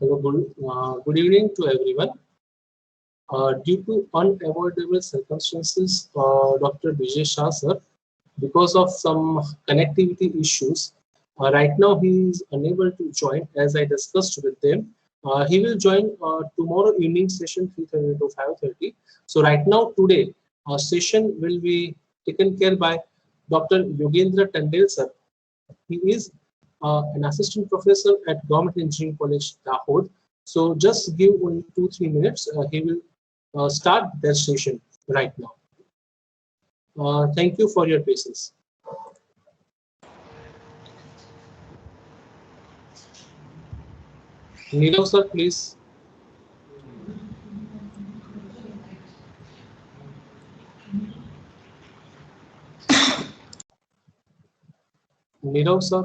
Hello, good evening to everyone. Due to unavoidable circumstances, Dr. Vijay Shah sir, because of some connectivity issues, right now he is unable to join. As I discussed with them, he will join tomorrow evening session 3:30 to 5:30. So right now today, session will be taken care by Dr. Yogendra Tandel sir. He is an assistant professor at Government Engineering College, Dahod. So just give only 2-3 minutes. He will start their session right now. Thank you for your patience. Nirav sir, please. Nirav sir.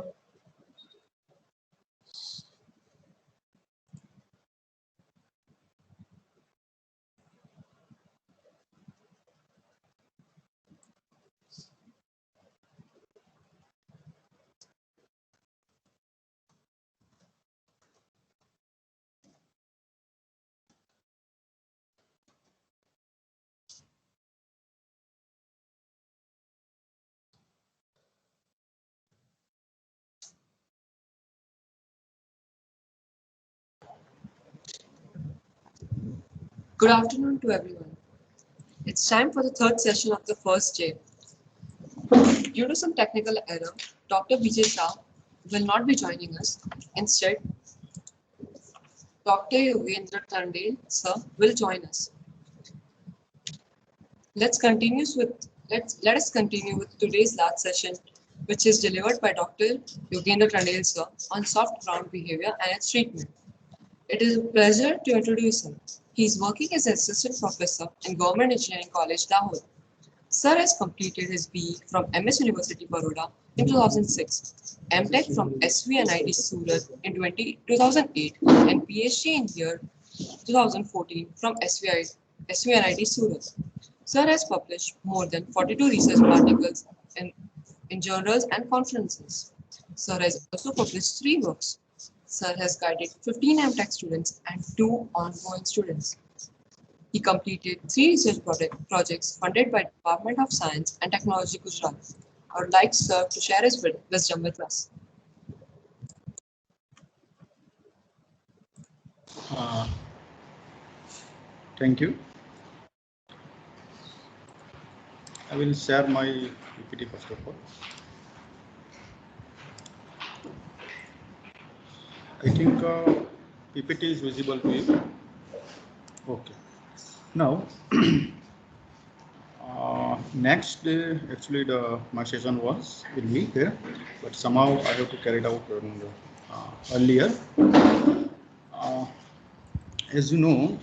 Good afternoon to everyone. It's time for the third session of the first day. Due to some technical error, Dr. Vijay Shah will not be joining us. Instead, Dr. Yogendra Tandel sir will join us. Let us continue with today's last session, which is delivered by Dr. Yogendra Tandel sir on soft ground behavior and its treatment. It is a pleasure to introduce him. He is working as an assistant professor in Government Engineering College, Dahod. Sir has completed his BE from MS University, Baroda in 2006, MTech from SVNIT Surat in 2008, and PhD in year 2014 from SVNIT Surat. Sir has published more than 42 research articles in journals and conferences. Sir has also published 3 books. Sir has guided 15 MTech students and 2 ongoing students. He completed 3 research projects funded by Department of Science and Technology, Gujarat. I would like Sir to share his wisdom with us. Thank you. I will share my PPT first of all. I think PPT is visible to you. Okay. Now, next day, actually, my session was will be there, but somehow I have to carry it out earlier. As you know,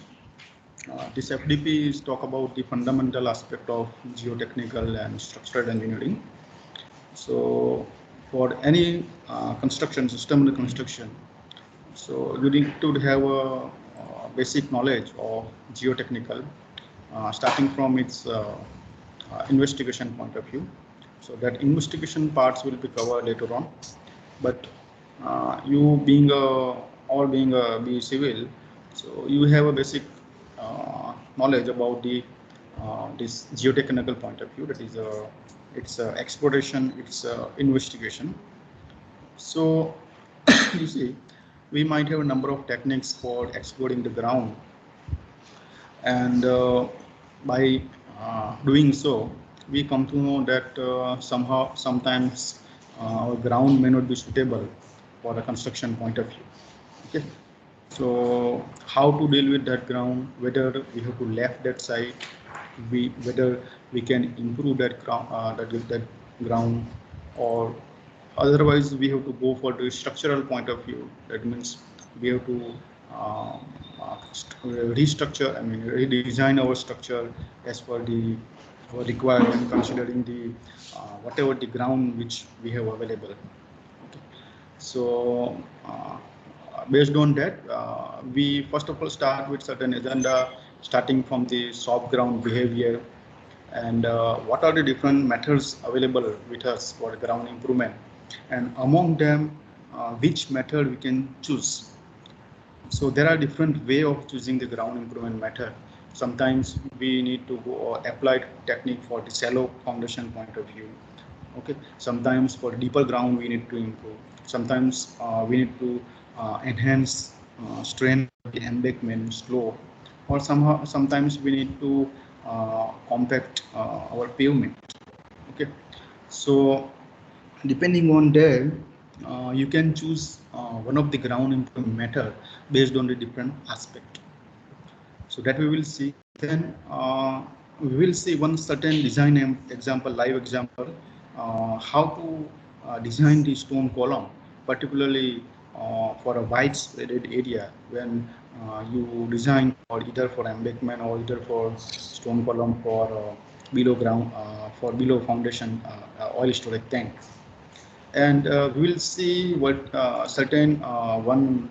this FDP is talk about the fundamental aspect of geotechnical and structural engineering. So, for any construction system construction, so you need to have a basic knowledge of geotechnical, starting from its investigation point of view. So that investigation parts will be covered later on. But you being all being a BE civil, so you have a basic knowledge about the this geotechnical point of view. That is its exploration, its investigation. So you see, we might have a number of techniques for exploring the ground, and by doing so, we come to know that sometimes our ground may not be suitable for a construction point of view. Okay, so how to deal with that ground? Whether we have to left that side, whether we can improve that ground, or otherwise we have to go for the structural point of view. That means we have to restructure, redesign our structure as per the requirement, considering the whatever the ground which we have available. Okay. So based on that, we first of all start with certain agenda, starting from the soft ground behavior, and what are the different methods available with us for ground improvement, and among them which method we can choose. So there are different way of choosing the ground improvement method. Sometimes we need to go applied technique for the shallow foundation point of view. Okay. Sometimes for deeper ground we need to improve. Sometimes we need to enhance strength of the embankment slope, or sometimes we need to compact our pavement. Okay. So depending on that, you can choose one of the ground improvement method based on the different aspect. So that we will see. Then we will see one certain design example, live example, how to design the stone column, particularly for a widespread area when you design for either for embankment or either for stone column for below ground for below foundation oil storage tank. And we will see what certain one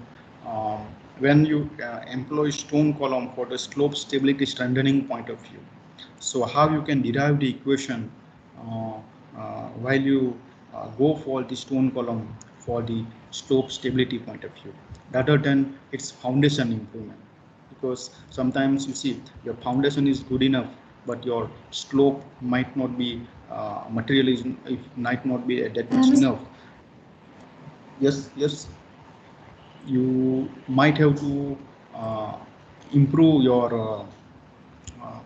when you employ stone column for the slope stability strengthening point of view. So how you can derive the equation while you go for the stone column for the slope stability point of view, rather than its foundation improvement. Because sometimes you see your foundation is good enough, but your slope might not be materialism, it might not be that much enough. Yes, you might have to improve your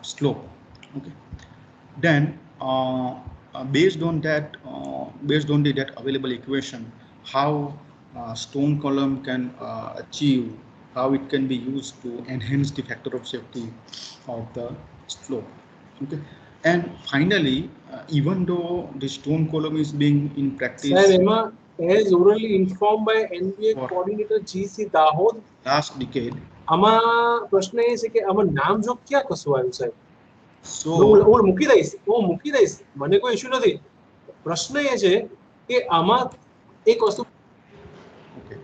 slope. Okay. Then based on the that available equation, how stone column can achieve, how it can be used to enhance the factor of safety of the slope. Okay. And finally, even though the stone column is being in practice as orally informed by NBA for coordinator GC Dahod last decade, આમાં પ્રશ્ન એ છે કે આમાં નામ જો ક્યાં કશું આવ્યું સાહેબ? so હું મૂકી દઈશ મને કોઈ ઇશ્યુ નથી. પ્રશ્ન એ છે કે આમાં એક વસ્તુ okay.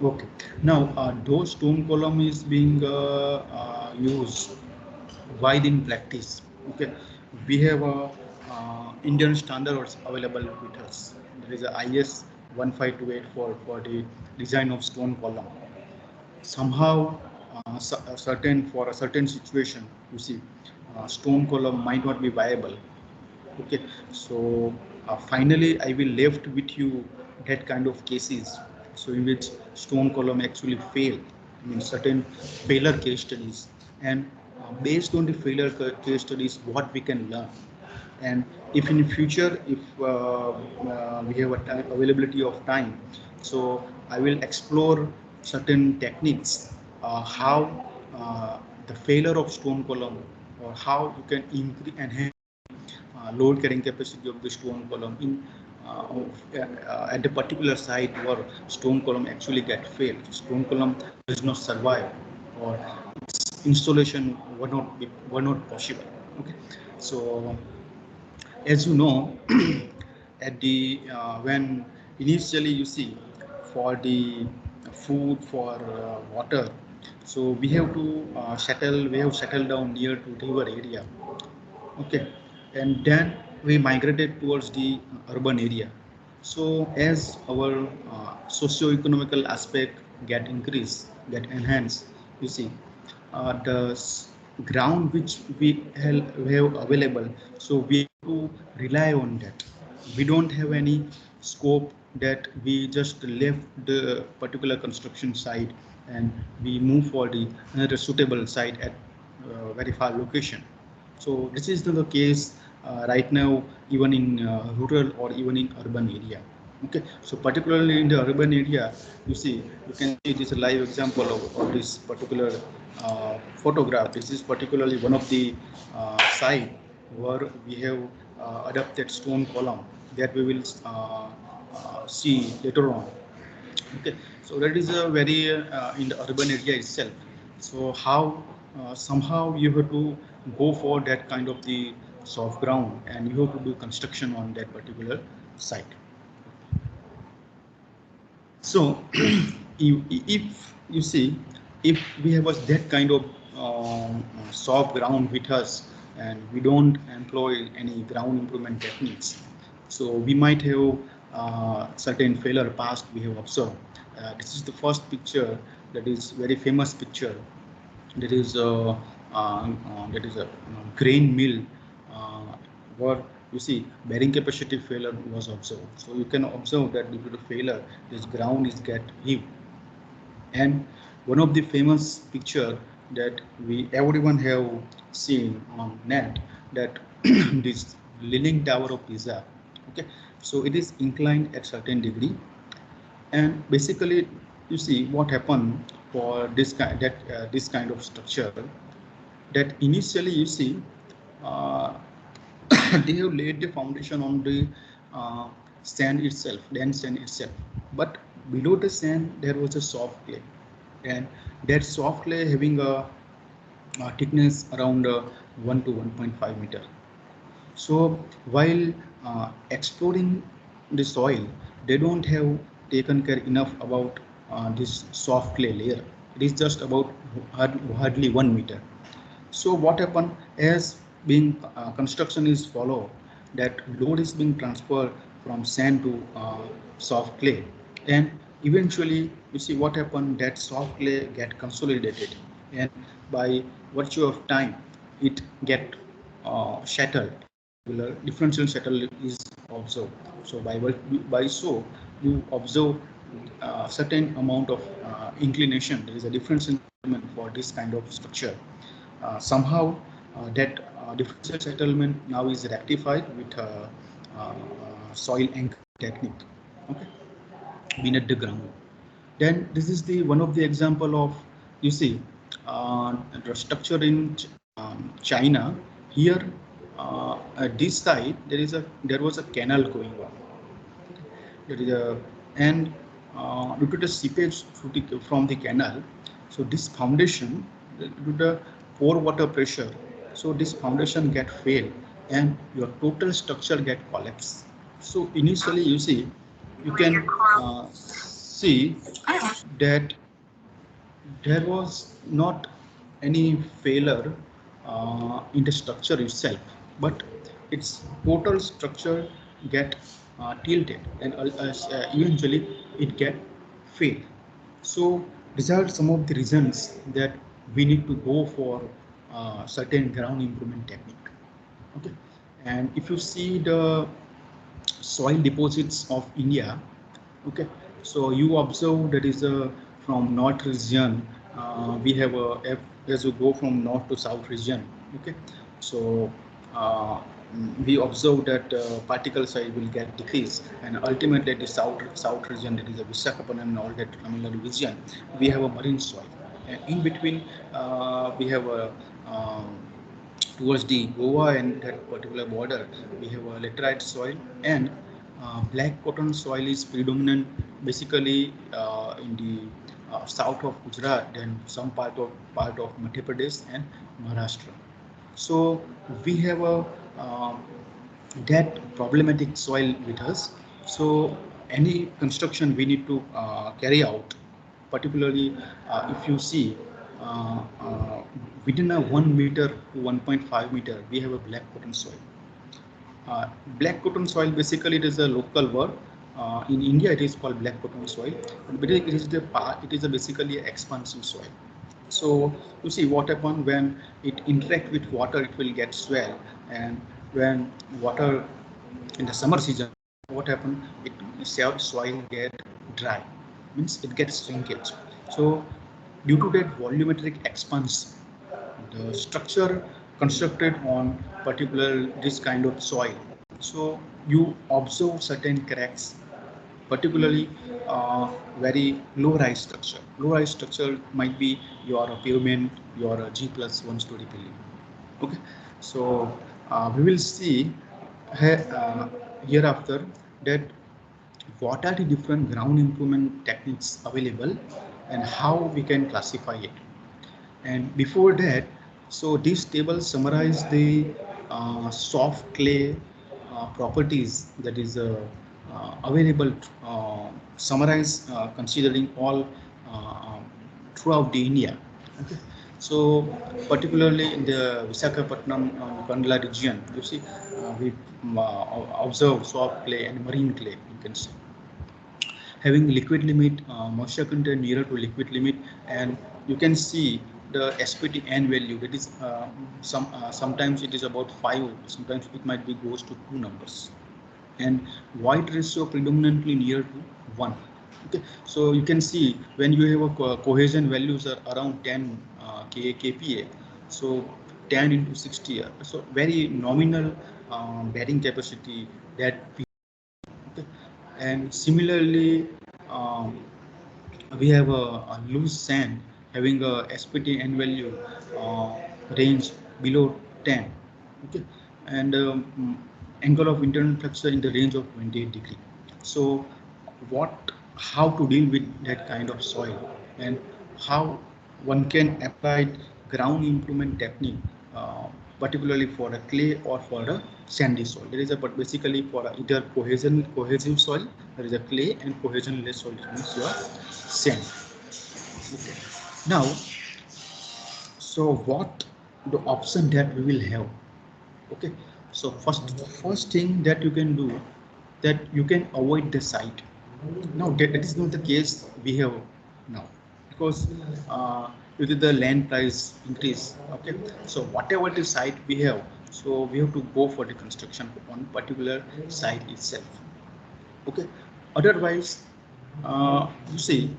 Okay. Now, though stone column is being used wide in practice, okay, we have a Indian standards available with us. There is a IS 1528 for the design of stone column. Somehow, certain for a certain situation, you see, stone column might not be viable. Okay, so finally I will left with you that kind of cases, so in which stone column actually fail, I mean certain failure case studies, and based on the failure case studies what we can learn. And if in the future, if we have a availability of time, so I will explore certain techniques, how the failure of stone column, or how you can increase enhance load carrying capacity of the stone column in at a particular site where stone column actually get failed, stone column does not survive, or its installation were not possible. Okay, so as you know, at the when initially you see for the food, for water, so we have to settle down near to river area. Okay, and then we migrated towards the urban area. So as our socio-economical aspect get increased, get enhanced, you see, the ground which we have available, so we have to rely on that. We don't have any scope that we just left the particular construction site and we move for the another suitable site at very far location. So this is the case right now, even in rural or even in urban area. Okay, so particularly in the urban area, you see, you can see this live example of this particular photograph. This is particularly one of the site where we have adapted stone column that we will see later on. Okay, so that is a very in the urban area itself. So how somehow you have to go for that kind of the soft ground, and you have to do construction on that particular site. So if you see, if we have that kind of soft ground with us and we don't employ any ground improvement techniques, so we might have certain failure past we have observed. This is the first picture, that is very famous picture. That is a grain mill where you see bearing capacity failure was observed. So you can observe that due to the failure, this ground is get heaved. And one of the famous picture that everyone have seen on net, that this Leaning Tower of Pisa. Okay, so it is inclined at certain degree, and basically you see what happened for this kind of structure, that initially you see uh, they have laid the foundation on the sand itself, dense sand itself, but below the sand there was a soft clay, and that soft clay having a thickness around 1 to 1.5 meter. So while exploring the soil, they don't have taken care enough about this soft clay layer. It is just about hardly 1 meter. So what happened as being construction is followed, that load is being transferred from sand to soft clay, and eventually you see what happened, that soft clay get consolidated, and by virtue of time it get shattered. Differential shuttle is observed. So by so you observe certain amount of inclination. There is a difference in for this kind of structure. Somehow that differential settlement now is rectified with soil anchor technique, okay, beneath the ground. Then this is the one of the example of, you see, the structure in China. Here at this side there was a canal going on. There is a, and due to the seepage from the canal, so this foundation, due to the poor water pressure, so this foundation get failed and your total structure get collapsed. So initially you see, you can see that there was not any failure in the structure itself, but its total structure get tilted, and eventually it get failed. So these are some of the reasons that we need to go for certain ground improvement technique. Okay, and if you see the soil deposits of India, okay, so you observe that is from north region, we have as you go from north to south region, okay, so we observe that particle size will get decreased, and ultimately the south region, that is a Visakhapatnam and all that Tamil Nadu region, we have a marine soil, and in between we have a towards the Goa and that particular border, we have a laterite soil, and black cotton soil is predominant basically in the south of Gujarat and some part of Madhya Pradesh and Maharashtra. So we have a that problematic soil with us. So any construction we need to carry out, particularly if you see within a 1 meter to 1.5 meter, we have a black cotton soil. Black cotton soil, basically it is a local word. In India, it is called black cotton soil, but it is a basically expansive soil. So you see what happens when it interact with water, it will get swell, and when water in the summer season, what happens? Soil get dry, means it gets shrinkage. So due to that volumetric expansion, the structure constructed on particular this kind of soil, so you observe certain cracks, particularly very low-rise structure. Low-rise structure might be your pavement, your G+1 story building. Okay, so we will see hereafter that what are the different ground improvement techniques available and how we can classify it. And before that, so this table summarizes the soft clay properties that is available, summarized considering all throughout the India. Okay. So particularly in the Visakhapatnam Kandla region, you see we observe soft clay and marine clay. can see. Having liquid limit, moisture content nearer to liquid limit, and you can see the SPT-N value, that is sometimes it is about 5, sometimes it might be goes to 2 numbers, and white ratio predominantly near to 1. Okay, so you can see when you have a cohesion values are around 10 kPa, so 10 into 60, so very nominal bearing capacity that. Okay. And similarly, we have a loose sand having a SPT-N value range below 10. Okay, and angle of internal flexure in the range of 28 degree. So, how to deal with that kind of soil, and how one can apply ground improvement technique, particularly for a clay or for a sandy soil. There is a, but basically for either cohesive soil, there is a clay, and cohesionless soil means your sand. Okay. Now, so what the option that we will have? Okay. So first thing that you can do, that you can avoid the site. Now that is not the case we have now, because due to the land price increase. Okay, so whatever the site we have, so we have to go for the construction on particular site itself. Okay, otherwise you see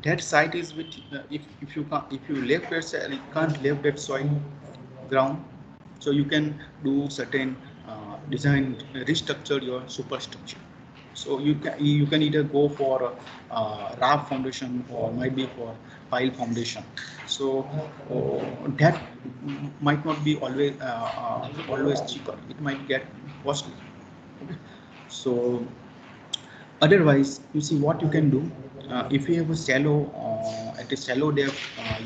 that site is with if you left that site, you can't leave that soil ground, so you can do certain design restructure your superstructure. So you can either go for raft foundation or might be for pile foundation. So that might not be always cheaper. It might get costly. Okay. So otherwise, you see what you can do. If you have a at a shallow depth,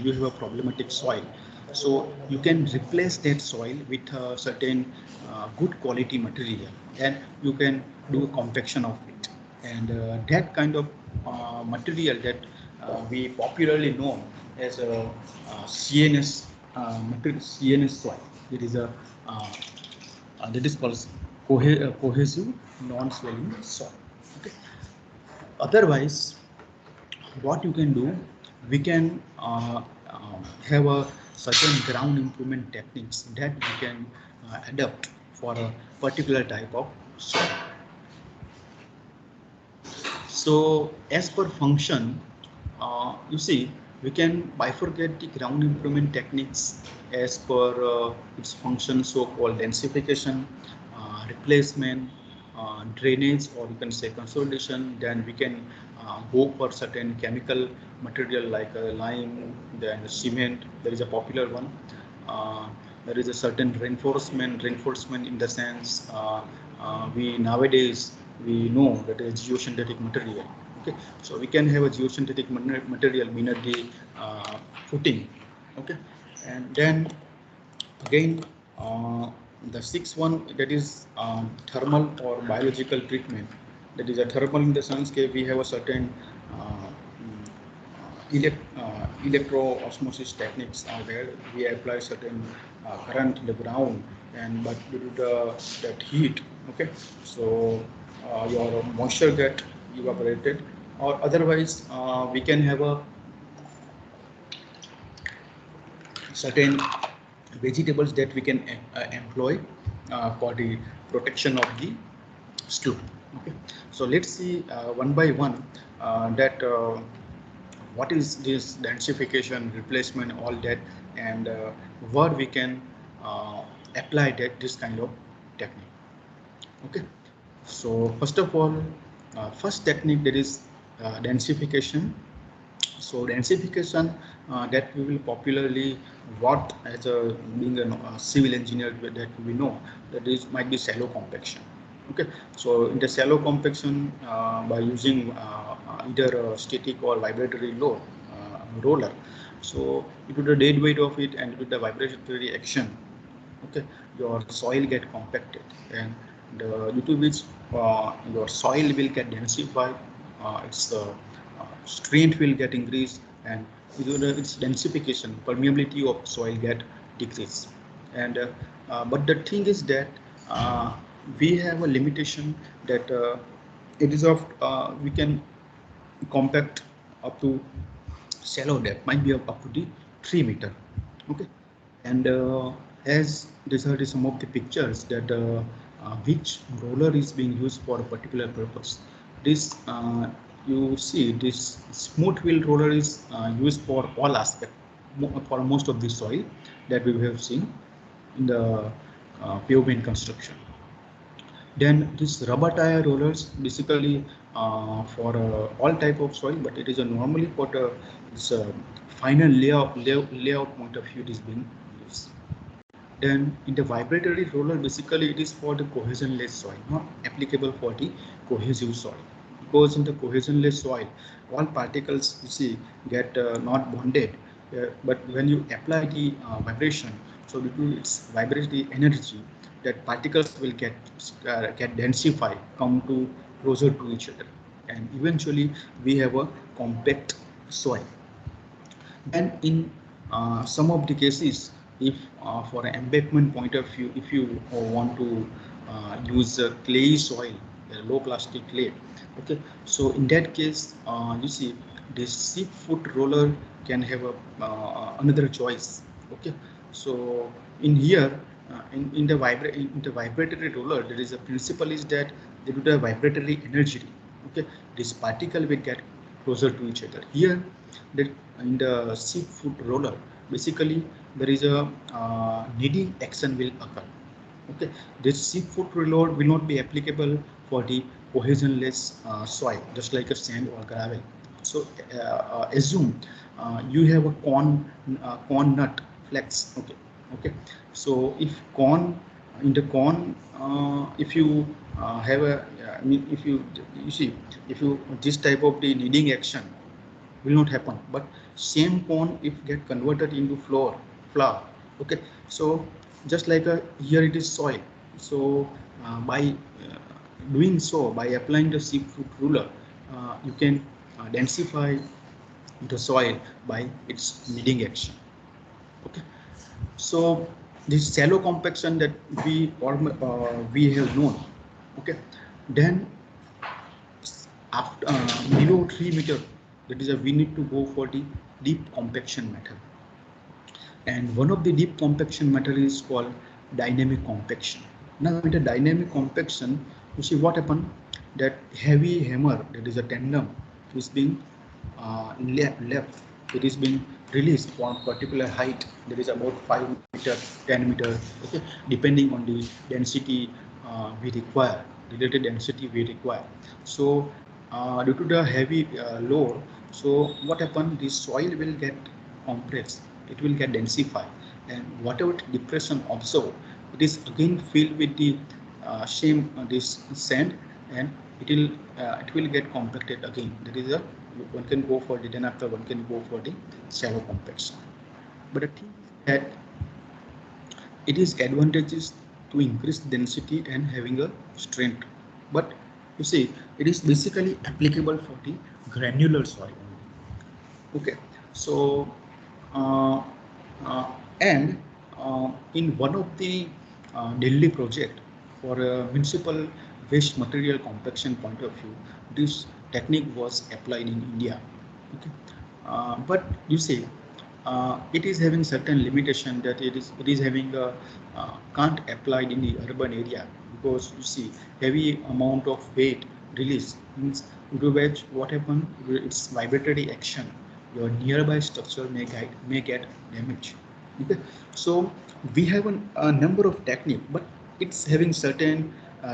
you have a problematic soil. So you can replace that soil with a certain good quality material, and you can do a compaction of it. And that kind of material that we popularly know as a CNS material, CNS soil. It is a that is called cohesive non-swelling soil. Okay. Otherwise, what you can do, we can have a certain ground improvement techniques that we can adapt for a particular type of soil. So as per function, you see, we can bifurcate the ground improvement techniques as per its function, so-called densification, replacement, drainage, or you can say consolidation. Then we can go for certain chemical material like lime, then cement. There is a popular one. There is a certain reinforcement in the sense we nowadays we know that is geosynthetic material. Okay, so we can have a geosynthetic material beneath the footing. Okay, and then again the sixth one, that is thermal or biological treatment. That is a thermal in the sense that we have a certain electro osmosis techniques are there. We apply certain current in the ground, and but due to that heat, okay, so your moisture get evaporated, or otherwise we can have a certain vegetables that we can employ for the protection of the slope. Okay, so let's see one by one that what is this densification, replacement, all that, and where we can apply this kind of technique. Okay, so first of all, first technique, that is densification. So densification that we will popularly what as a being a civil engineer that we know, that is might be shallow compaction. Okay, so in the shallow compaction by using either a static or vibratory load roller. So due to the dead weight of it and with the vibratory action, okay, your soil get compacted, and due to which your soil will get densified, its strength will get increased, and due to its densification, permeability of soil get decreased. And but the thing is that we have a limitation that it is of we can compact up to shallow depth, might be up to the 3 meter. Okay, and as these are some of the pictures that which roller is being used for a particular purpose. This you see this smooth wheel roller is used for all aspects, for most of the soil that we have seen in the pavement construction. Then this rubber tire rollers basically for all type of soil, but it is a normally for the this final layout point of view it is being used. Then in the vibratory roller, basically it is for the cohesionless soil, not applicable for the cohesive soil. Because in the cohesionless soil, all particles you see get not bonded, but when you apply the vibration, so due to its vibratory energy, that particles will get densified, come to closer to each other, and eventually we have a compact soil. Then in some of the cases, if for an embankment point of view, if you want to use clay soil, low plastic clay, okay, so in that case, you see this 6-foot roller can have a another choice. Okay, so in here in the vibratory roller, there is a principle is that due to the vibratory energy, okay, this particle will get closer to each other. Here that in the 6-foot roller, basically there is a kneading action will occur. Okay, this 6-foot roller will not be applicable for the cohesionless soil, just like a sand or gravel. So assume you have a corn nut flex. Okay, okay. So if corn in the corn, if you have a, I mean, if you see if you this type of the kneading action will not happen, but same corn if get converted into flour. Okay, so just like here it is soil, so by doing so, by applying the 6-foot ruler, you can densify the soil by its kneading action. Okay, so this shallow compaction that we have known. Okay, then after below 3 meter, that is we need to go for the deep compaction method, and one of the deep compaction method is called dynamic compaction. Now in the dynamic compaction, you see what happened, that heavy hammer, that is a tandem, is being left, it is being released from particular height, that is about 5 meter, 10 meter, okay, depending on the density we require, related density we require. So due to the heavy load, so what happened, the soil will get compressed, it will get densified, and whatever depression observed, it is again filled with the same this sand, and it will get compacted again. That is a one can go for the, then after one can go for the shallow compaction. But the thing is that it is advantageous to increase density and having a strength, but you see it is basically applicable for the granular soil. Okay, so uh, and in one of the Delhi project for a municipal waste material compaction point of view, this technique was applied in India. Okay, but you see it is having certain limitation, that it is having a can't applied in the urban area, because you see heavy amount of weight release means due to which what happen, its vibratory action, your nearby structure may get damaged. Okay, so we have a number of technique, but it's having certain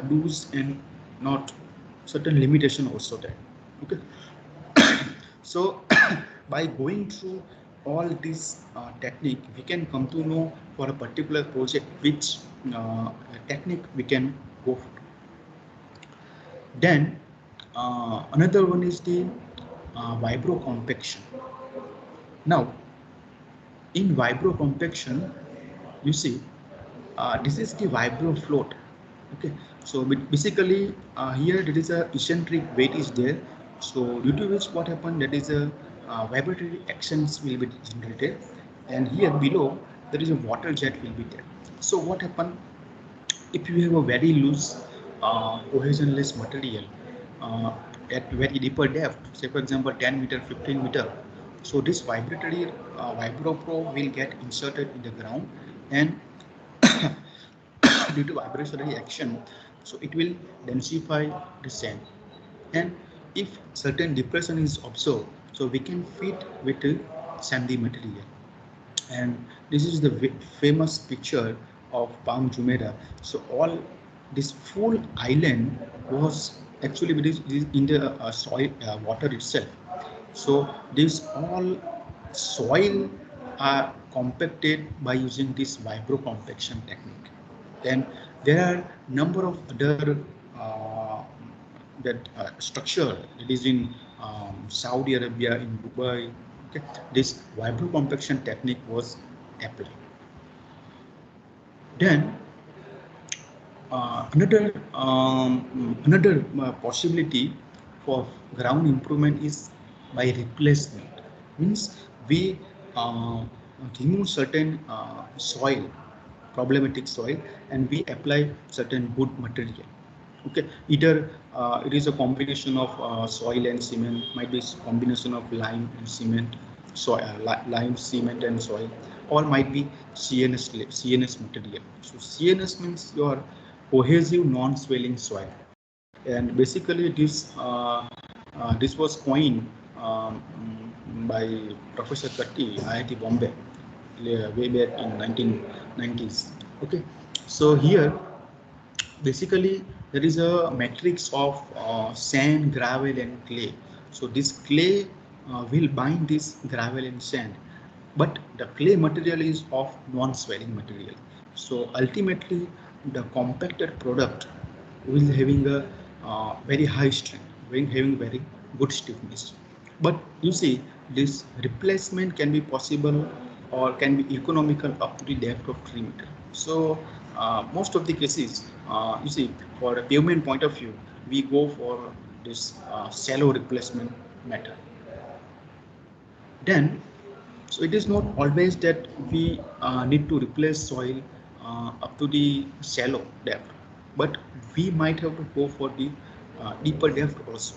do's and not certain limitation also there. Okay, so by going through all these technique, we can come to know for a particular project which technique we can go for. Then another one is the vibro compaction. Now in vibro compaction, you see this is the vibro float. Okay, so basically here there is a eccentric weight is there, so due to which what happened, that is a vibratory actions will be generated, and here below there is a water jet will be there. So what happened, if you have a very loose cohesionless material, at very deeper depth, say for example 10 meter, 15 meter. So this vibratory vibro probe will get inserted in the ground, and due to vibratory action, so it will densify the sand. And if certain depression is observed, so we can fit with the sandy material. And this is the famous picture of Palm Jumeirah. So all this full island was actually in the soil water itself. So this all soil are compacted by using this vibro compaction technique. Then there are number of other that structure that is in Saudi Arabia, in Dubai. Okay, this vibro compaction technique was applied. Then another possibility for ground improvement is by replacement. Means we remove certain soil, problematic soil, and we apply certain good material. Okay, either it is a combination of soil and cement, might be combination of lime and cement, soil, lime, cement and soil, or might be CNS material. So CNS means your cohesive non-swelling soil, and basically this was coined by Professor Katti, IIT Bombay, way back in 1990s. Okay, so here basically there is a matrix of sand, gravel and clay. So this clay will bind this gravel and sand, but the clay material is of non-swelling material. So ultimately the compacted product will having a very high strength, having very good stiffness. But you see, this replacement can be possible or can be economical up to the depth of 3 meters. So most of the cases, you see, for a pavement point of view, we go for this shallow replacement method. Then, so it is not always that we need to replace soil up to the shallow depth, but we might have to go for the deeper depth also.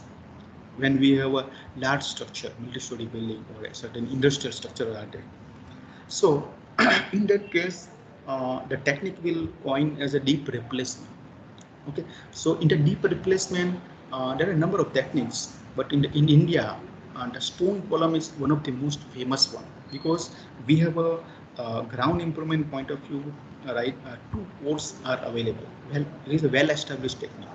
When we have a large structure, multi-story building or a certain industrial structure are there. So in that case, the technique will coin as a deep replacement. Okay, so in the deep replacement, there are a number of techniques, but in India, the stone column is one of the most famous one, because we have a ground improvement point of view, right? Two codes are available. Well, it is a well-established technique.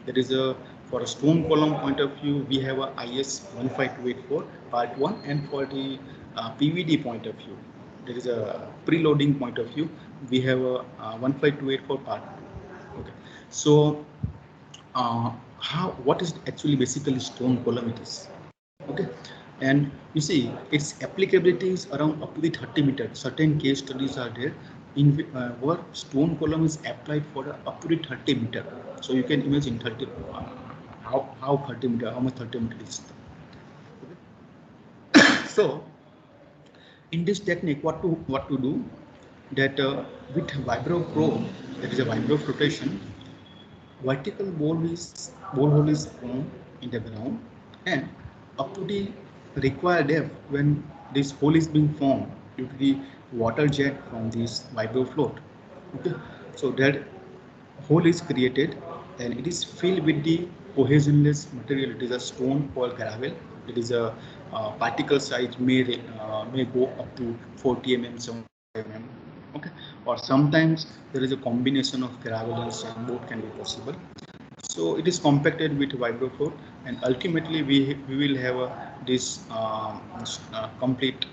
There is a, for a stone column point of view, we have a IS 15284 part 1, and for the PVD point of view, there is a preloading point of view, we have a 15284 part 2. Okay, so what is actually basically stone column it is? Okay, and you see its applicability is around up to the 30 meters. Certain case studies are there in where stone column is applied for up to the 30 meter. So you can imagine 30 how 30 meter, how much 30 meter is. Okay. So in this technique, what to do, that with vibro probe, that is a vibro flotation, vertical borehole is formed in the ground, and up to the required depth, when this hole is being formed due to the water jet from this vibro float. Okay, so that hole is created and it is filled with the cohesionless material. It is a stone or gravel. It is a particle size may go up to 40 mm, 75 mm. Okay, or sometimes there is a combination of gravel and sand, both can be possible. So it is compacted with vibro float, and ultimately we will have this complete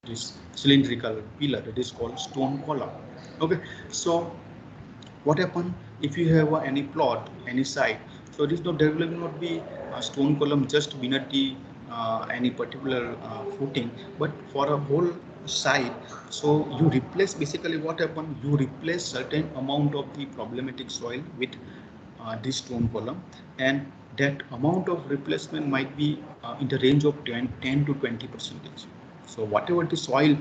this cylindrical pillar that is called stone column. Okay, so what happen if you have any plot, any site? So this there will not be a stone column just beneath the any particular footing, but for a whole site. So you replace, basically what happen, you replace certain amount of the problematic soil with this stone column, and that amount of replacement might be in the range of 10 to 20%. So whatever the soil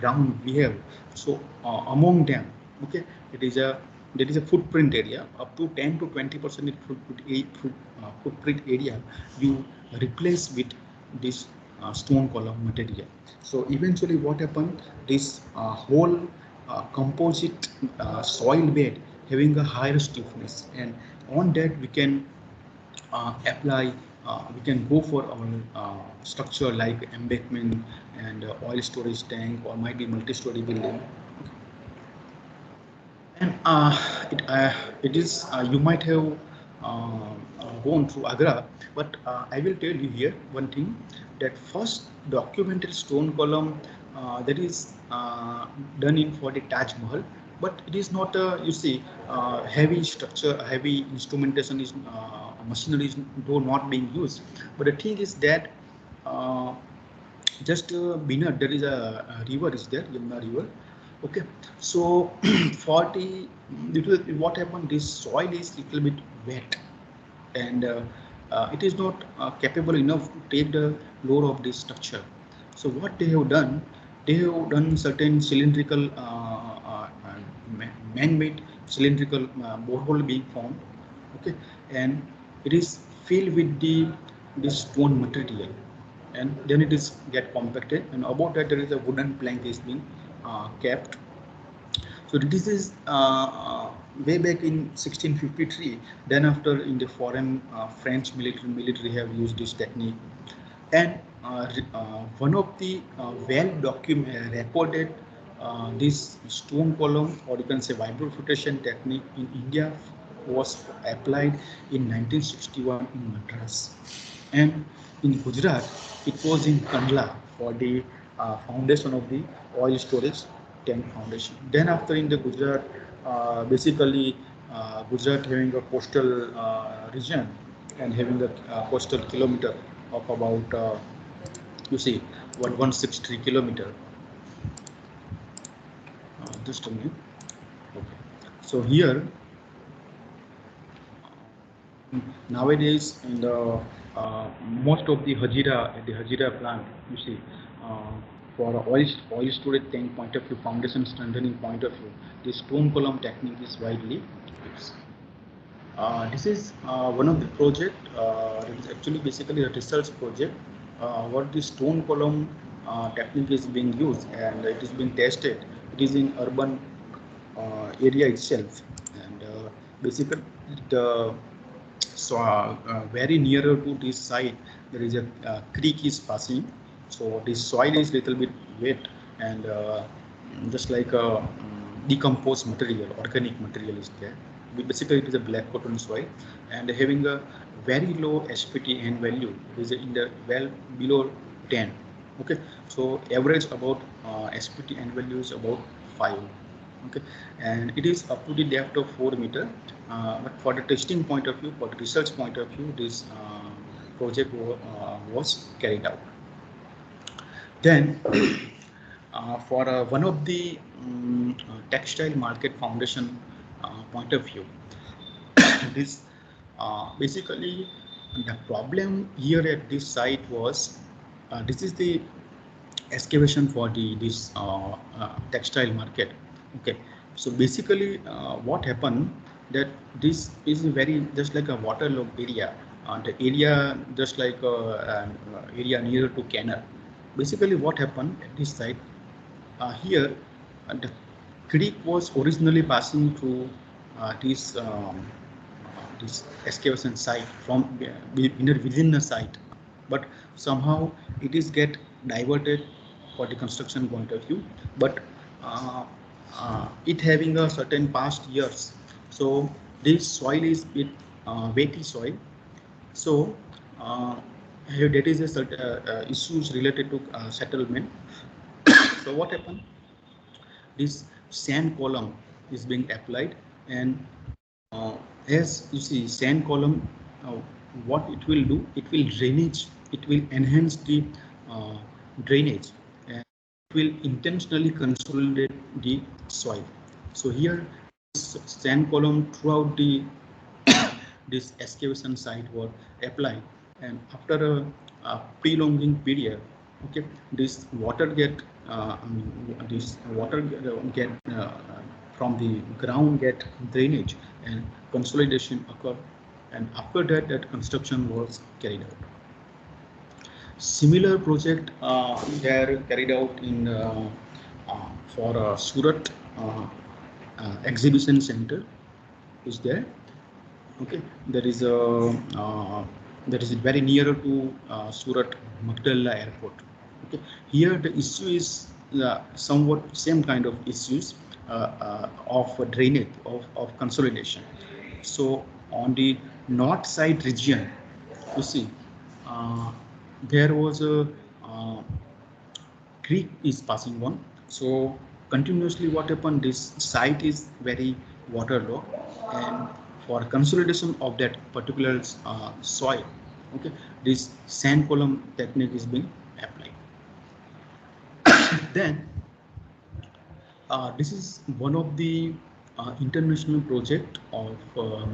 ground we have, so among them, okay, it is a there is a footprint area up to 10 to 20% footprint area you replace with this stone column material. So eventually what happened, this whole composite soil bed having a higher stiffness, and on that we can apply, we can go for our structure like embankment and oil storage tank, or might be multi-story building. And it is, you might have gone through Agra, but I will tell you here one thing, that first documented stone column that is done in for the Taj Mahal, but it is not a, you see, heavy structure, heavy instrumentation is machinery is though not being used. But the thing is that just beneath there is a river is there, Yamuna river. Okay, so for the, what happened, this soil is little bit wet, and it is not capable enough to take the load of this structure. So what they have done, certain cylindrical man-made cylindrical borehole being formed. Okay, and it is filled with this stone material, and then it is get compacted, and above that there is a wooden plank is being kept. So this is way back in 1653. Then after, in the foreign French military have used this technique, and one of the well documented recorded this stone column, or you can say vibroflotation technique in India, was applied in 1961 in Madras, and in Gujarat it was in Kandla for the foundation of the oil storage tank foundation. Then after, in the Gujarat, basically Gujarat having a coastal region and having a coastal kilometer of about you see 163 kilometer. Just a minute. Okay, so here nowadays in the most of the Hajira plant, you see, for oil storage tank point of view, foundation strengthening point of view, the stone column technique is widely used. This is one of the project. It is actually basically a research project. What the stone column technique is being used, and it is being tested. It is in urban area itself, and basically the very nearer to this site there is a creek is passing, so this soil is little bit wet, and just like a decomposed material, organic material is there. Basically it is a black cotton soil, and having a very low SPT-N value. It is in the well below 10. Okay, so average about SPT-N value is about 5. Okay, and it is up to the depth of 4 meter. But for the testing point of view, for the research point of view, this project was carried out. Then for one of the textile market foundation point of view, this basically the problem here at this site was this is the excavation for this textile market. Okay, so basically what happened, that this is very just like a waterlogged area, the area just like an area nearer to canal. Basically what happened at this site, here the creek was originally passing through this excavation site from within the site, but somehow it is get diverted for the construction point of view, but it having a certain past years, so this soil is bit wetty soil, so that is a certain issues related to settlement. So what happened, this sand column is being applied, and as you see sand column, what it will do, it will drainage, it will enhance the drainage, and it will intentionally consolidate the soil. So here this sand column throughout the this excavation site was applied, and after a prolonging period, okay, this water get from the ground get drainage, and consolidation occur and after that, that construction was carried out. Similar project they are carried out in for Surat exhibition center is there. Okay, there is very near to Surat Magdala Airport. Okay, here the issue is somewhat same kind of issues of drainage of consolidation. So on the north side region, you see there was a creek is passing on. So continuously what happened, this site is very waterlogged, and for consolidation of that particular soil, okay, this sand column technique is being applied. Then this is one of the international project of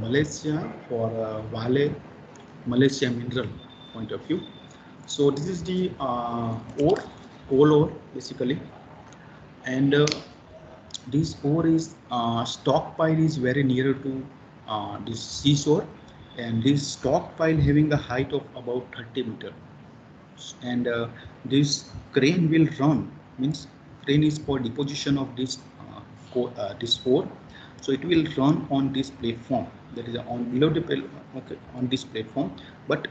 Malaysia for Vale Malaysia mineral point of view. So this is the ore, coal ore basically, and this ore is stockpile is very near to this seashore, and this stockpile having a height of about 30 meters, and this crane will run, means crane is for deposition of this this ore, so it will run on this platform that is on below the okay, on this platform. But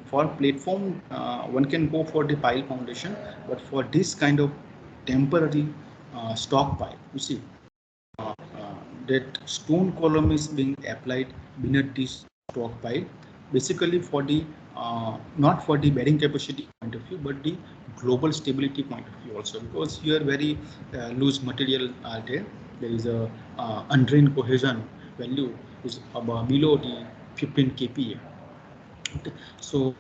for platform one can go for the pile foundation, but for this kind of temporary stockpile, you see that stone column is being applied beneath this stockpile, basically for the not for the bearing capacity point of view, but the global stability point of view also, because here very loose material are there. There is a undrained cohesion value is above below the 15 kPa. Okay. So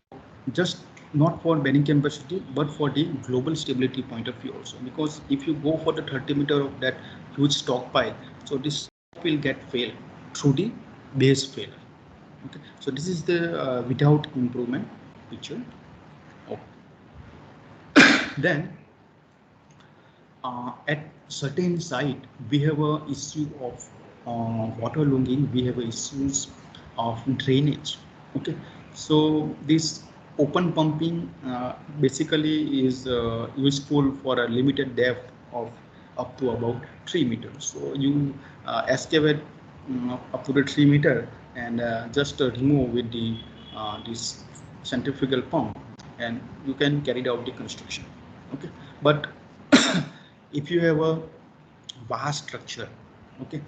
just not for bearing capacity, but for the global stability point of view also, because if you go for the 30 meter of that huge stockpile, so this will get fail through the base failure. Okay, so this is the without improvement picture. Oh. Then at certain site we have a issue of waterlogging, we have issues of drainage. Okay, so this open pumping basically is useful for a limited depth of up to about 3 meters. So you excavate up to the 3 meter and just remove with the this centrifugal pump, and you can carry out the construction. Okay, but if you have a vast structure, okay,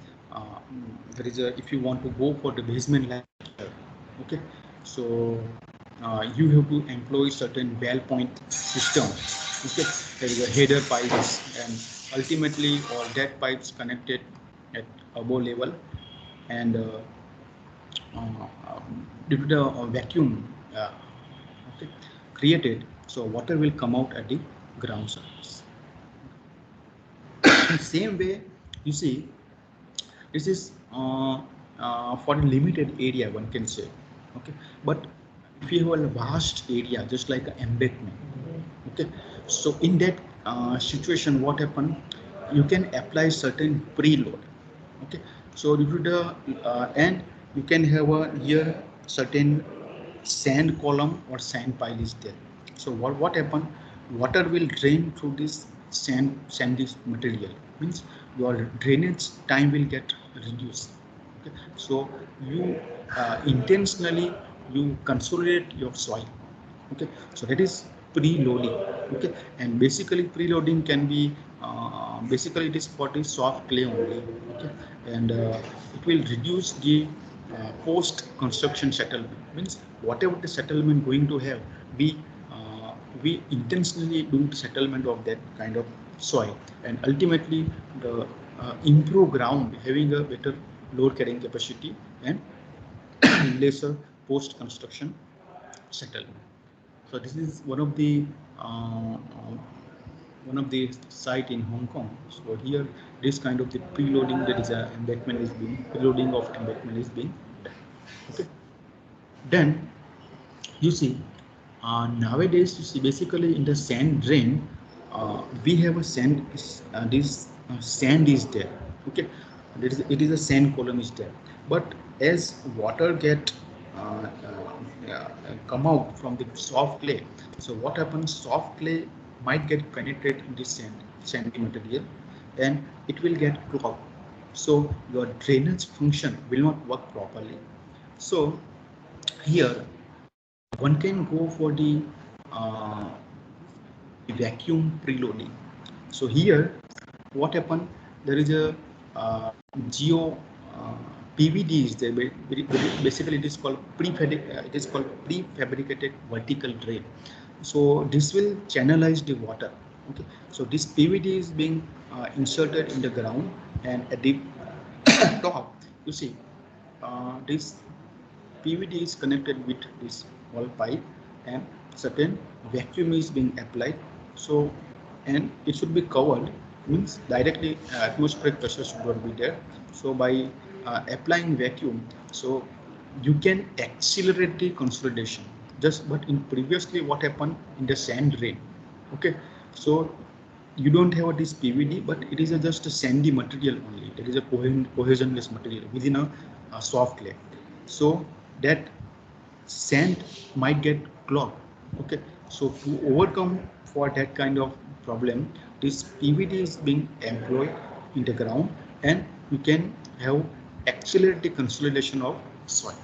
there is a, if you want to go for the basement line, okay, so you have to employ certain well point system. Okay, there is a header pipes, and ultimately all that pipes connected at above level, and due to the vacuum okay, created, so water will come out at the ground surface. Same way, you see, this is for a limited area, one can say. Okay, but if you have a vast area, just like an embankment, okay, so in that situation, what happen? You can apply certain preload. Okay, so due to the and you can have a here certain sand column or sand pile is there. So what happen? Water will drain through this sandy material, means your drainage time will get reduced. Okay, so you intentionally you consolidate your soil. Okay, so that is preloading. Okay, and basically preloading can be basically it is for the soft clay only. Okay, and it will reduce the post construction settlement, means whatever the settlement going to have, we intentionally do settlement of that kind of soil, and ultimately the improve ground having a better load carrying capacity and lesser post construction settlement. So this is one of the site in Hong Kong. So here this kind of the preloading, that is a embankment is being preloading of embankment is being done. Okay, then you see nowadays, you see basically in the sand drain we have a sand this sand is there. Okay, it is a sand column is there, but as water get come out from the soft clay. So what happens? Soft clay might get penetrated in the sandy material, and it will get clogged. So your drainage function will not work properly. So here one can go for the vacuum preloading. So here what happened? There is a geo PVD is there. Basically, it is called prefabricated vertical drain. So this will channelize the water. Okay. So this PVD is being inserted in the ground, and at the top, you see this PVD is connected with this wall pipe, and certain vacuum is being applied. So, and it should be covered, means directly atmospheric pressure should not be there. So by applying vacuum, so you can accelerate the consolidation. Just but in previously what happened in the sand rain, okay, so you don't have this PVD, but it is just a sandy material only. It is a cohesionless material within a soft clay. So that sand might get clogged. Okay, so to overcome for that kind of problem, this PVD is being employed in the ground, and you can have accelerate the consolidation of soil.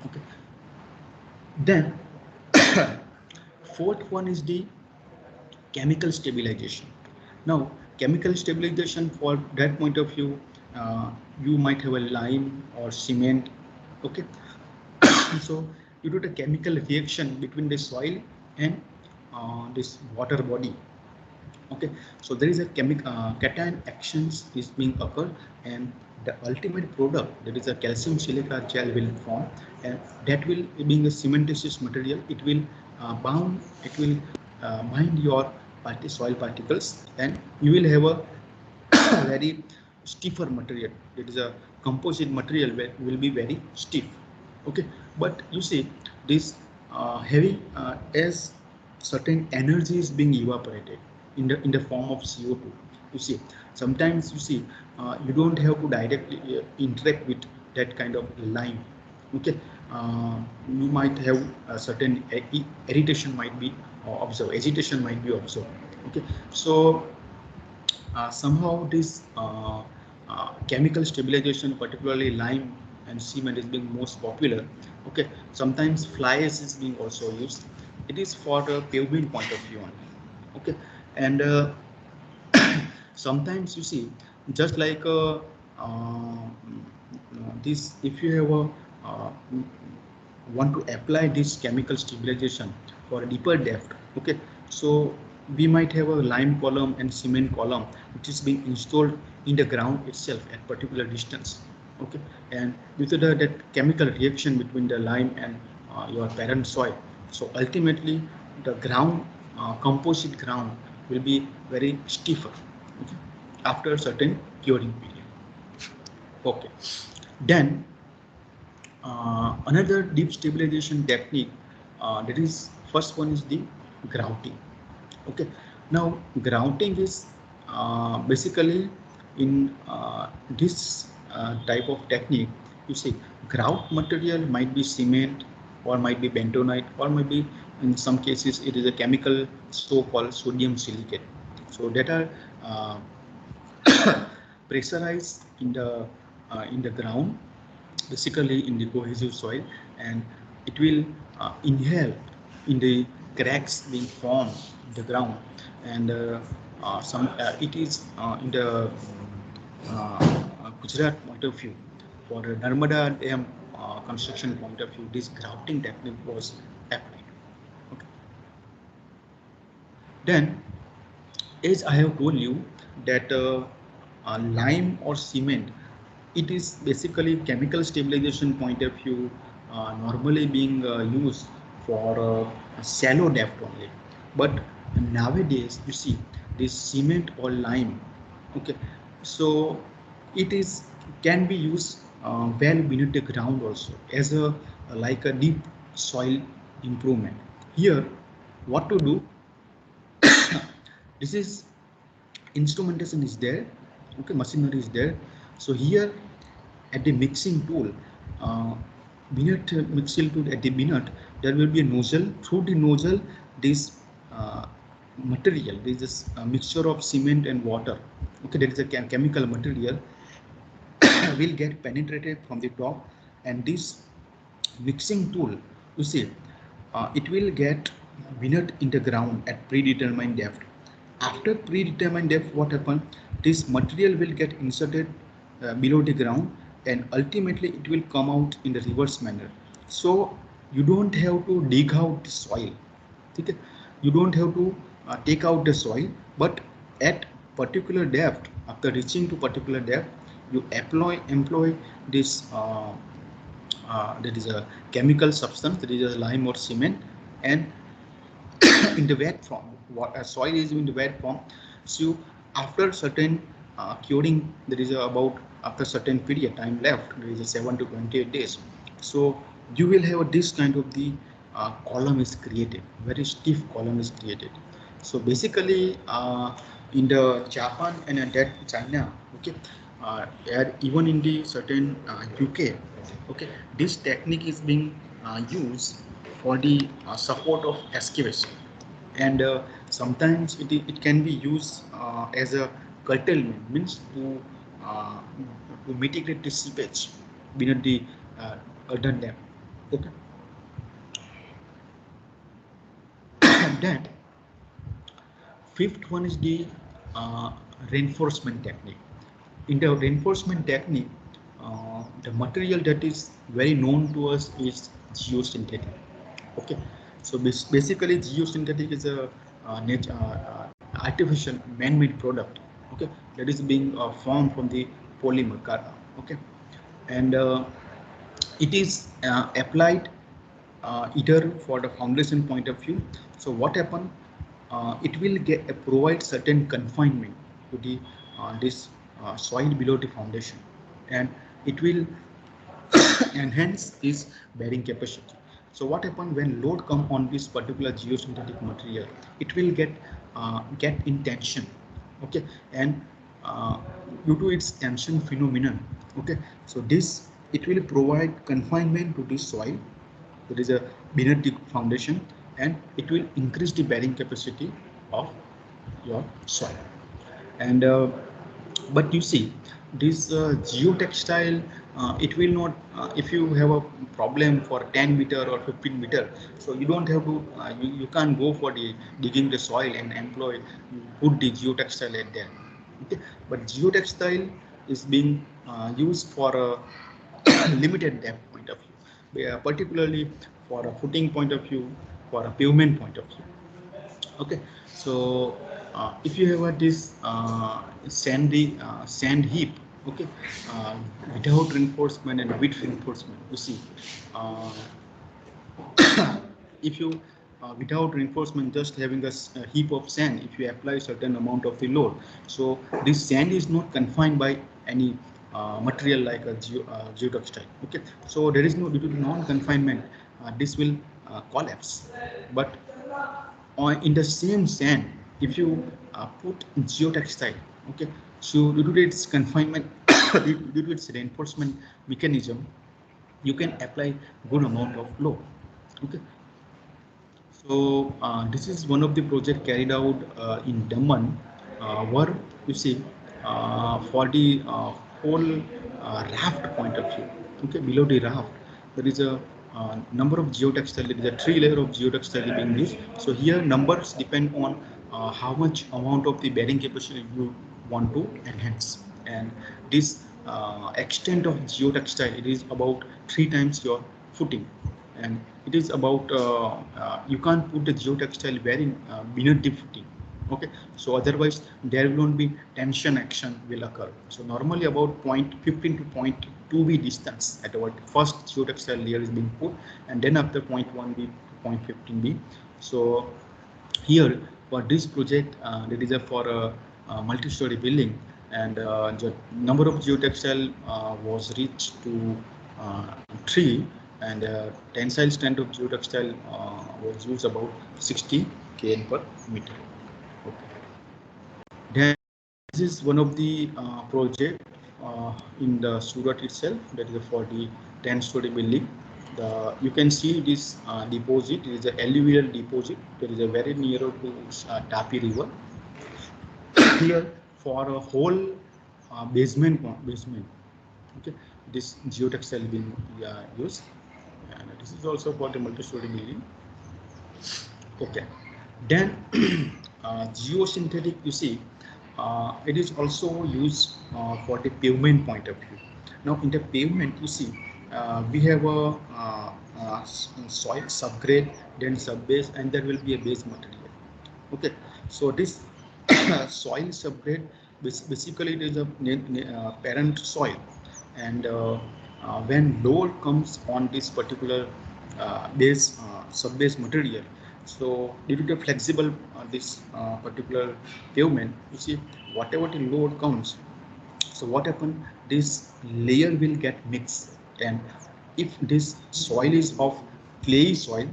Okay, then fourth one is the chemical stabilization. Now, chemical stabilization, for that point of view, you might have a lime or cement. Okay, so you do the chemical reaction between the soil and this water body. Okay, so there is a cation actions is being occurred, and the ultimate product, that is a calcium silica gel, will form, and that will, being a cementitious material, it will bind your soil particles, and you will have a very stiffer material. It is a composite material where will be very stiff. Okay, but you see this heavy as certain energy is being evaporated in the form of CO2. You see, sometimes you see you don't have to directly interact with that kind of lime. Okay, you might have a certain irritation might be observed, agitation might be observed. Okay, so somehow this chemical stabilization, particularly lime and cement, is being most popular. Okay, sometimes fly ash is being also used. It is for the pavement point of view only. Okay, and sometimes you see, just like this, if you have a want to apply this chemical stabilization for a deeper depth. Okay, so we might have a lime column and cement column which is being installed in the ground itself at particular distance. Okay, and due to that chemical reaction between the lime and your parent soil, so ultimately the ground composite ground will be very stiffer. Okay, after a certain curing period. Okay, then another deep stabilization technique, that is, first one is the grouting. Okay, now grouting is basically in this type of technique. You see, grout material might be cement, or might be bentonite, or maybe in some cases it is a chemical so-called sodium silicate. So that are pressurized in the ground, basically in the cohesive soil, and it will inhale in the cracks being formed in the ground, and it is in the Gujarat point of view, for the Narmada Dam construction point of view, this grouting technique was applied. Okay. Then, as I have told you that lime or cement, it is basically chemical stabilization point of view, normally being used for a shallow depth only. But nowadays, you see, this cement or lime, okay, so it is can be used well beneath the ground also as a like a deep soil improvement. Here, what to do? This is instrumentation is there. Okay, machinery is there. So here at the mixing tool, uh, Binet mixile to at the binet, there will be a nozzle. Through the nozzle, this material, there is a mixture of cement and water. Okay, there is a chemical material will get penetrated from the top, and this mixing tool, you see, it will get binet in the ground at predetermined depth. After predetermined depth, what happens? This material will get inserted below the ground, and ultimately it will come out in the reverse manner. So you don't have to dig out the soil. Okay? You don't have to take out the soil, but at particular depth, after reaching to particular depth, you employ this that is a chemical substance, that is a lime or cement, and in the wet form, what soil is in the wet form. So after certain curing, there is about after certain period time left, there is a 7 to 28 days. So you will have this kind of the column is created, very stiff column is created. So basically in the Japan and that China, okay, even in the certain UK, okay, this technique is being used for the support of excavation, and sometimes it can be used as a curtailment, means to mitigate the seepage beneath the earthen dam. Okay. Then fifth one is the reinforcement technique. In the reinforcement technique, the material that is very known to us is geosynthetic. Okay, so basically geosynthetic is a artificial man-made product. Okay, that is being formed from the polymer. Okay, and it is applied either for the foundation point of view. So what happen? It will provide certain confinement to the this soil below the foundation, and it will enhance its bearing capacity. So what happens when load come on this particular geosynthetic material? It will get in tension. Okay, and due to its tension phenomenon, okay, so this it will provide confinement to this soil. There is a beneath the foundation, and it will increase the bearing capacity of your soil. And but you see, this geotextile, it will not, if you have a problem for 10 meter or 15 meter, so you don't have to, you can't go for the digging the soil and employ, you put the geotextile at there. Okay? But geotextile is being used for a limited depth point of view, particularly for a footing point of view, for a pavement point of view. Okay, so if you have this sand heap, okay, uh, without reinforcement and with reinforcement, you see, uh, if you without reinforcement, just having a heap of sand, if you apply certain amount of the load, so this sand is not confined by any material like a geotextile. Okay, so there is no, due to non-confinement, this will collapse. But in the same sand, if you put geotextile, okay, so due to its confinement, due to its reinforcement mechanism, you can apply good amount of load. Okay, so this is one of the project carried out in Daman, where you see for the whole raft point of view. Okay, below the raft there is a number of geotextile. There is a 3 layer of geotextile being used. So here numbers depend on how much amount of the bearing capacity you want to enhance, and this extent of geotextile, it is about 3 times your footing, and it is about you can't put the geotextile bearing beneath the footing. Okay, so otherwise there will not be tension action will occur. So normally about 0.15 to 0.2 b distance at our first geotextile layer is being put, and then after 0.1 b to 0.15 b. So here for this project, that is for a multi-story building, and the number of geotextile was reached to 3, and tensile strength of geotextile was used about 60 kN per meter. Okay. Then this is one of the project in the Surat itself, that is for the 10-story building. you can see this deposit. It is a alluvial deposit. There is a very near to Tapi River. Here for a whole basement. Okay, this geotextile being used, and this is also for the multi-story building. Okay, then geosynthetic, you see, it is also used for the pavement point of view. Now in the pavement, you see, we have a soil subgrade, then subbase, and there will be a base material. Okay, so this soil subgrade basically it is a parent soil, and when load comes on this particular base subbase material, so due to the flexible this particular pavement, you see whatever the load comes, so what happen, this layer will get mixed, and if this soil is of clay soil,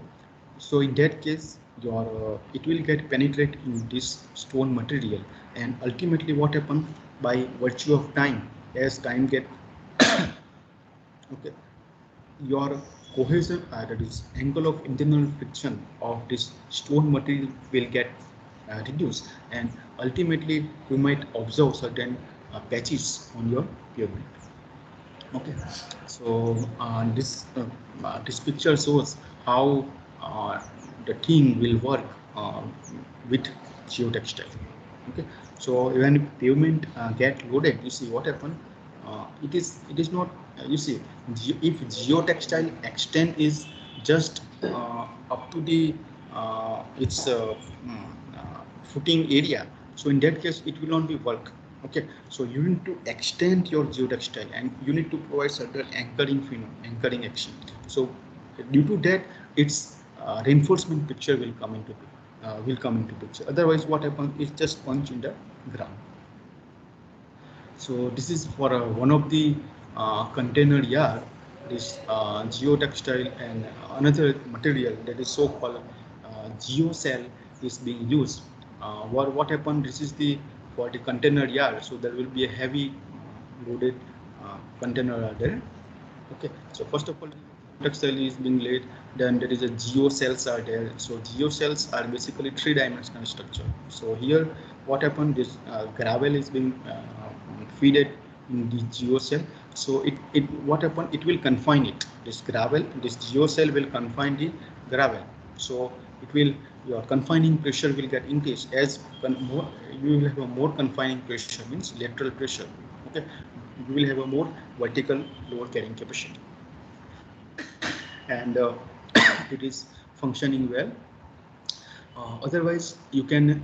so in that case your it will get penetrate in this stone material, and ultimately what happen, by virtue of time, as time get okay, your cohesion, that is angle of internal friction of this stone material will get reduced, and ultimately you might observe certain patches on your pavement. Okay, so this picture shows how the thing will work with geotextile. Okay, so when pavement get loaded, you see what happen. It is not you see, if geotextile extent is just up to the its footing area, so in that case it will not be work. Okay, so you need to extend your geotextile, and you need to provide certain anchoring action. So due to that, its reinforcement picture will come into picture. Otherwise, what happens is just punch in the ground. So this is for one of the container yard, this geotextile, and another material that is so called geocell is being used. What happened? This is the for the container yard, so there will be a heavy loaded container there. Okay, so first of all, textile is being laid, then there is a geocells are there. So geocells are basically three-dimensional structure. So here what happened, this gravel is being feeded in the geocell. So it what happened, it will confine it, this gravel, this geocell will confine the gravel. So it will, your confining pressure will get increased. As more you will have a more confining pressure, means lateral pressure. Okay, you will have a more vertical load carrying capacity, and it is functioning well. Otherwise, you can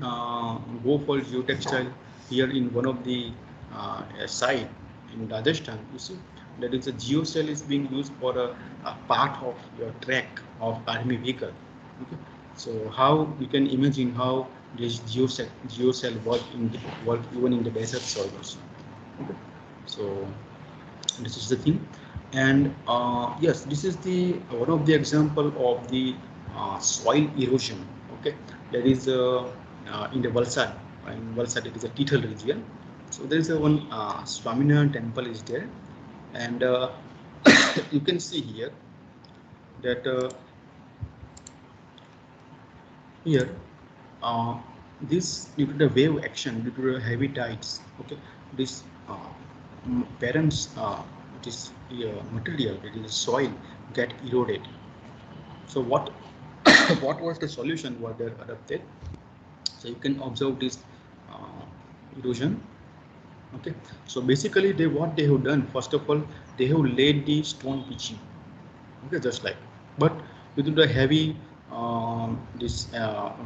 go for geotextile here in one of the site in Rajasthan. You see, that is a geocell is being used for a part of your track of army vehicle. Okay, so how you can imagine how this geocell work even in the desert soils. Okay, so this is the thing, and yes, this is the one of the example of the soil erosion. Okay, that is in the Valsad. In Valsad, it is a Tithal region. So there is a one Swaminarayan temple is there, and you can see here that here this due to the wave action, due to the heavy tides. Okay, this parents this material, that is soil, get eroded. So what what was the solution what they adopted? So you can observe this erosion. Okay, so basically what they have done, first of all, they have laid the stone pitching. Okay, just like, but due to the heavy this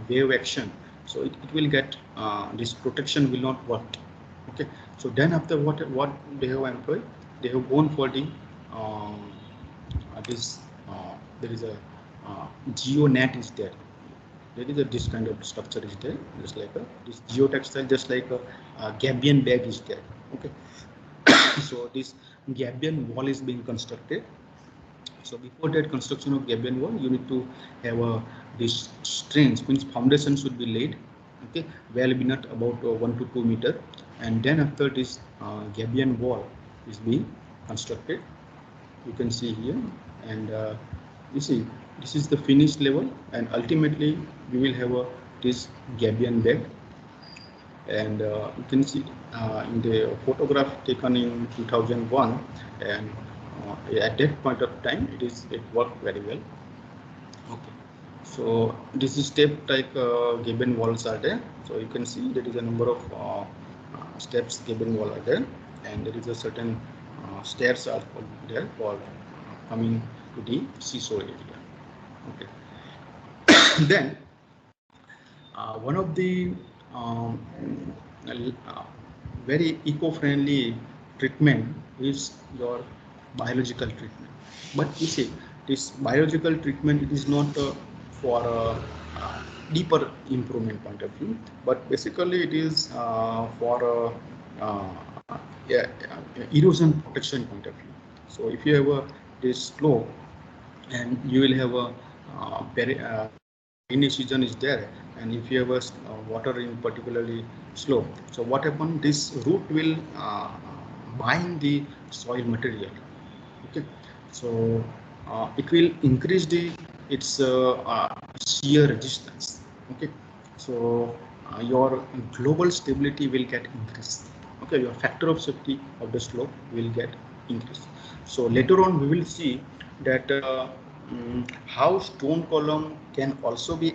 wave action, so it will get this protection will not work. Okay, so then after what they have employed, they have gone for the this there is a geo net is there. There is a this kind of structure is there, just like this geotextile, just like a gabion bag is there. Okay, so this gabion wall is being constructed. So before that construction of gabion wall, you need to have this strength, means foundation should be laid. Okay, well beneath about 1 to 2 meter, and then after this gabion wall is being constructed, you can see here, and you see, this is the finished level, and ultimately we will have this gabion bed. And you can see in the photograph taken in 2001, and at that point of time it worked very well. Okay, so this is step like given walls are there. So you can see there is a number of steps given wall are there, and there is a certain stairs are there for coming to the seashore area. Okay, then one of the very eco-friendly treatment is your biological treatment. But you see, this biological treatment, it is not for a deeper improvement point of view, but basically it is for yeah, erosion protection point of view. So if you have this slope, and you will have a rainy season is there, and if you have a water in particularly slow, so what happens, this root will bind the soil material. Okay, so it will increase the its shear resistance. Okay, so your global stability will get increased. Okay, your factor of safety of the slope will get increased. So later on we will see that how stone column can also be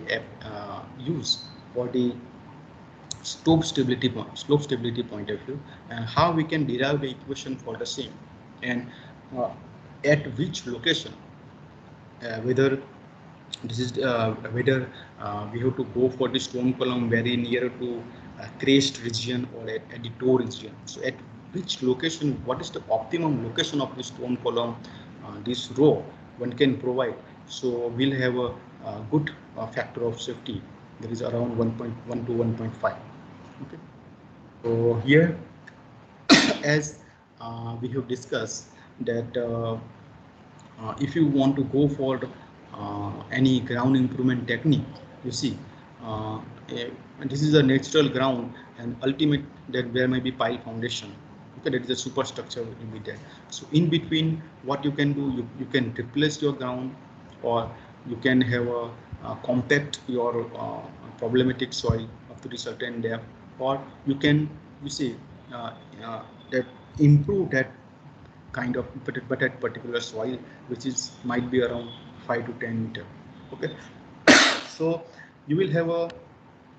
used for the slope stability point of view, and how we can derive the equation for the same, and at which location, whether this is whether we have to go for the stone column very near to crest region or at the toe region. So at which location, what is the optimum location of the stone column, this row one can provide. So we'll have a good factor of safety that is around 1.1 to 1.5. Okay, so here as we have discussed that if you want to go for any ground improvement technique, you see this is a natural ground, and ultimate that there may be pile foundation. Okay, that is a superstructure will be there. So in between, what you can do, you can replace your ground, or you can have a compact your problematic soil up to the certain depth, or you can, you see, that improve that kind of, but at particular soil which is might be around 5 to 10 meter. Okay, so you will have a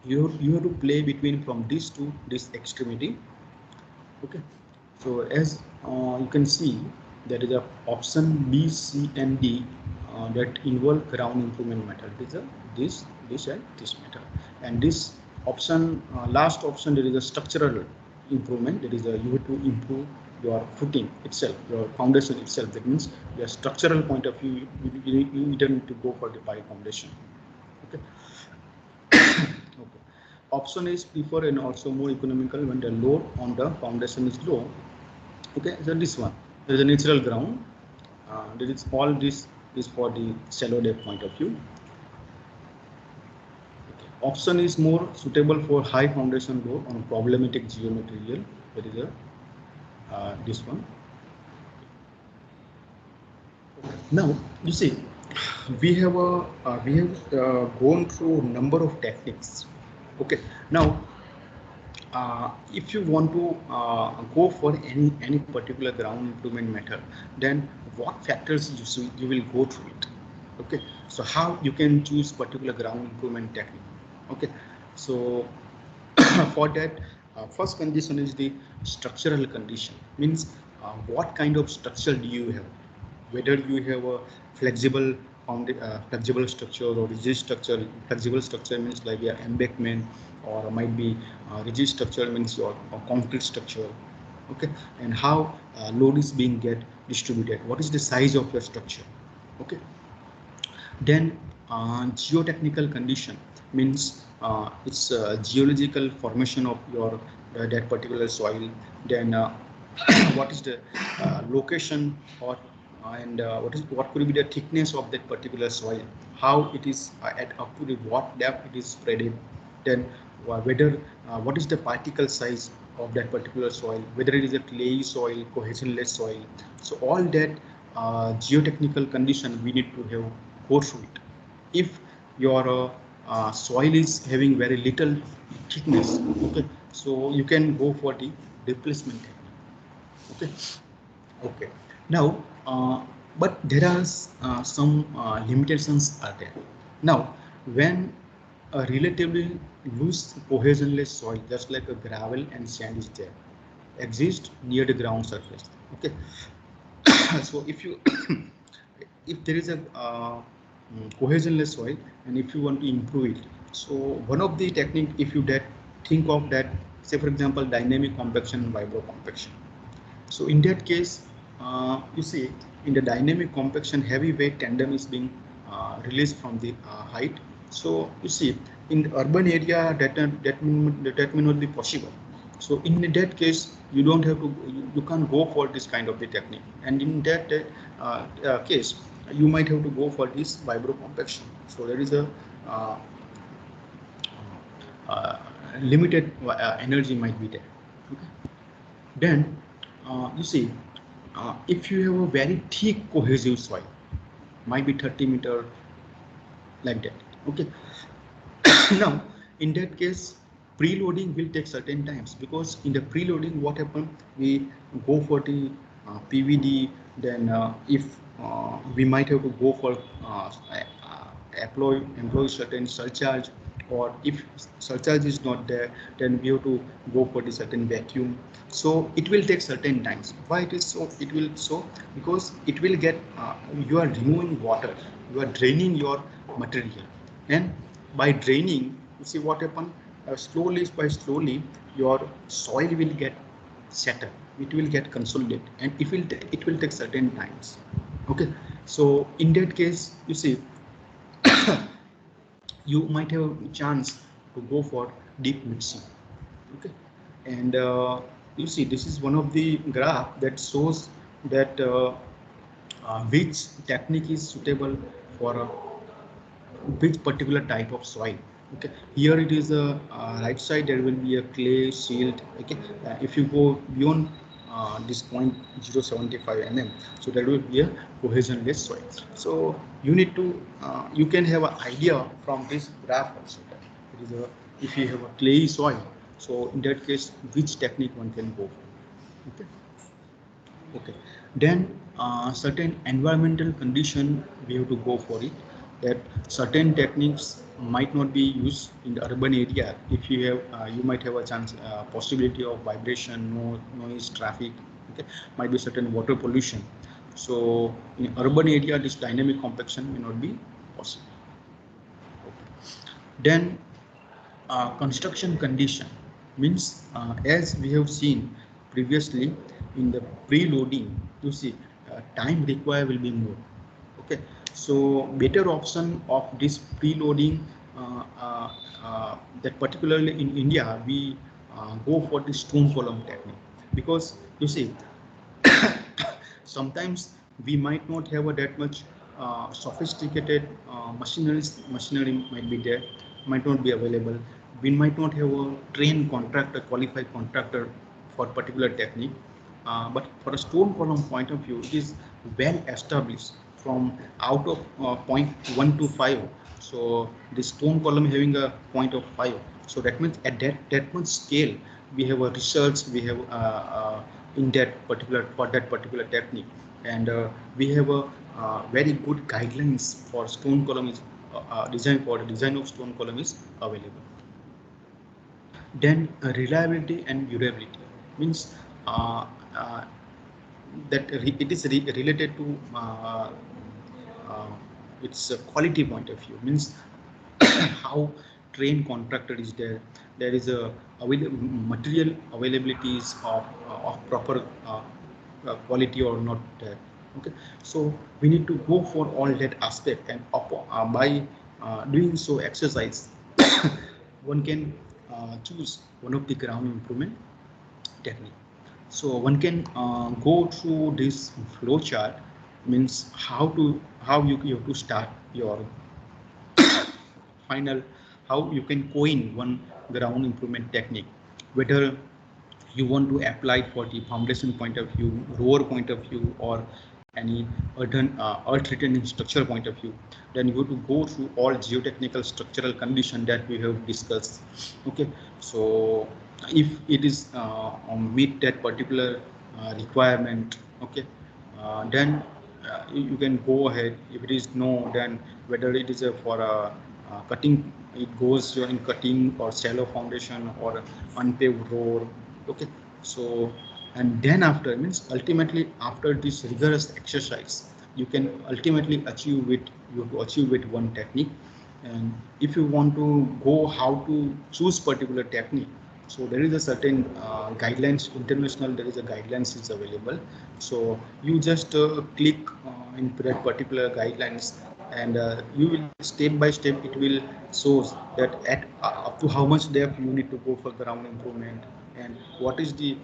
you have to play between from this to this extremity. Okay, so as you can see, there is a option B, C, and D that involve ground improvement method. It is a this and this method, and this option last option, there is a structural improvement. That is you have to improve your footing itself, your foundation itself. That means your structural point of view, you don't need to go for the pile foundation. Okay. Okay. Option is preferred and also more economical when the load on the foundation is low. Okay, so this one, there is a natural ground. There is all this is for the shallow depth point of view. Okay. Option is more suitable for high foundation load on problematic geomaterial. That is this one. Now you see, we have gone through a number of techniques. Okay, now if you want to go for any particular ground improvement method, then what factors you will go through it. Okay, so how you can choose particular ground improvement technique. Okay, so for that, first condition is the structural condition. Means what kind of structure do you have, whether you have a flexible flexible structure or rigid structure. Flexible structure means like your embankment, or might be rigid structure means your concrete structure. Okay, and how load is being get distributed, what is the size of your structure. Okay, then geotechnical condition means it's geological formation of your that particular soil. Then what is the location, or and what could be the thickness of that particular soil, how it is at up to the what depth it is spreaded. Then whether what is the particle size of that particular soil, whether it is a clay soil, cohesionless soil. So all that geotechnical condition we need to have go through it. If your soil is having very little thickness, okay, so you can go for the replacement technique. Okay. Now, but there are some limitations are there. Now, when a relatively loose cohesionless soil, just like a gravel and sand is there, exist near the ground surface. Okay. So if you if there is a cohesionless soil and if you want to improve it, so one of the technique, if you think of that, say for example dynamic compaction and vibro compaction. So in that case, you see in the dynamic compaction, heavy weight tandem is being released from the height. So you see in the urban area that may not be possible. So in that case, you don't have to, you can't go for this kind of the technique. And in that case, you might have to go for this vibro compaction. So there is a limited energy might be there. Okay. Then you see, if you have a very thick cohesive soil, might be 30 meter like that. Okay. Now, in that case, preloading will take certain times, because in the preloading, what happens? We go for the PVD. Then, if we might have to go for employ certain surcharge, or if surcharge is not there, then we have to go for the certain vacuum. So it will take certain times. Why it is so? It will so because it will get you are removing water, you are draining your material, and by draining, you see what happen, slowly by slowly your soil will get settled, it will get consolidated, and it will take certain times. Okay, so in that case, you see you might have a chance to go for deep mixing. Okay, and you see this is one of the graph that shows that which technique is suitable for which particular type of soil. Okay, here it is a right side, there will be a clay silt. Okay, if you go beyond this point 0.075 mm, so there will be a cohesionless soil. So you need to you can have an idea from this graph also. It is a, if you have a clay soil, so in that case which technique one can go for. Okay. Okay, then certain environmental condition we have to go for it, that certain techniques might not be used in the urban area. If you have you might have a chance possibility of vibration, noise, traffic. Okay, might be certain water pollution. So in urban area this dynamic compaction may not be possible. Okay. Then construction condition means, as we have seen previously in the preloading, you see time required will be more. Okay, so better option of this preloading, that particularly in India we go for the stone column technique, because you see sometimes we might not have that much sophisticated machinery might be there, might not be available. We might not have a trained contractor, qualified contractor for particular technique. But for a stone column point of view, it is well established from out of point 1 to 5. So the stone column having a point of 5. So that means at that much scale, we have a research, we have in that particular for that particular technique, and we have a very good guidelines for stone column is design for the design of stone column is available. Then reliability and durability means that it is related to its quality point of view, means how trained contractor is there, there is a material availabilities of proper quality or not there. Okay, so we need to go for all that aspect, and by doing so exercise one can choose one of the ground improvement technique. So one can go through this flow chart, means how you have to start your final, how you can coin one ground improvement technique, whether you want to apply for the foundation point of view, rower point of view, or any earth retaining structure point of view, then you have to go through all geotechnical structural condition that we have discussed. Okay, so if it is meet that particular requirement, okay, then you can go ahead. If it is no, then whether it is for a cutting, it goes in cutting or shallow foundation or unpaved road. Okay, so and then after means ultimately after this rigorous exercise, you can ultimately achieve it. You have to achieve with one technique, and if you want to go how to choose particular technique, so there is a certain guidelines, international there is a guidelines is available. So you just click in that particular guidelines, and you will step by step it will shows that at up to how much depth you need to go for ground improvement, and what is the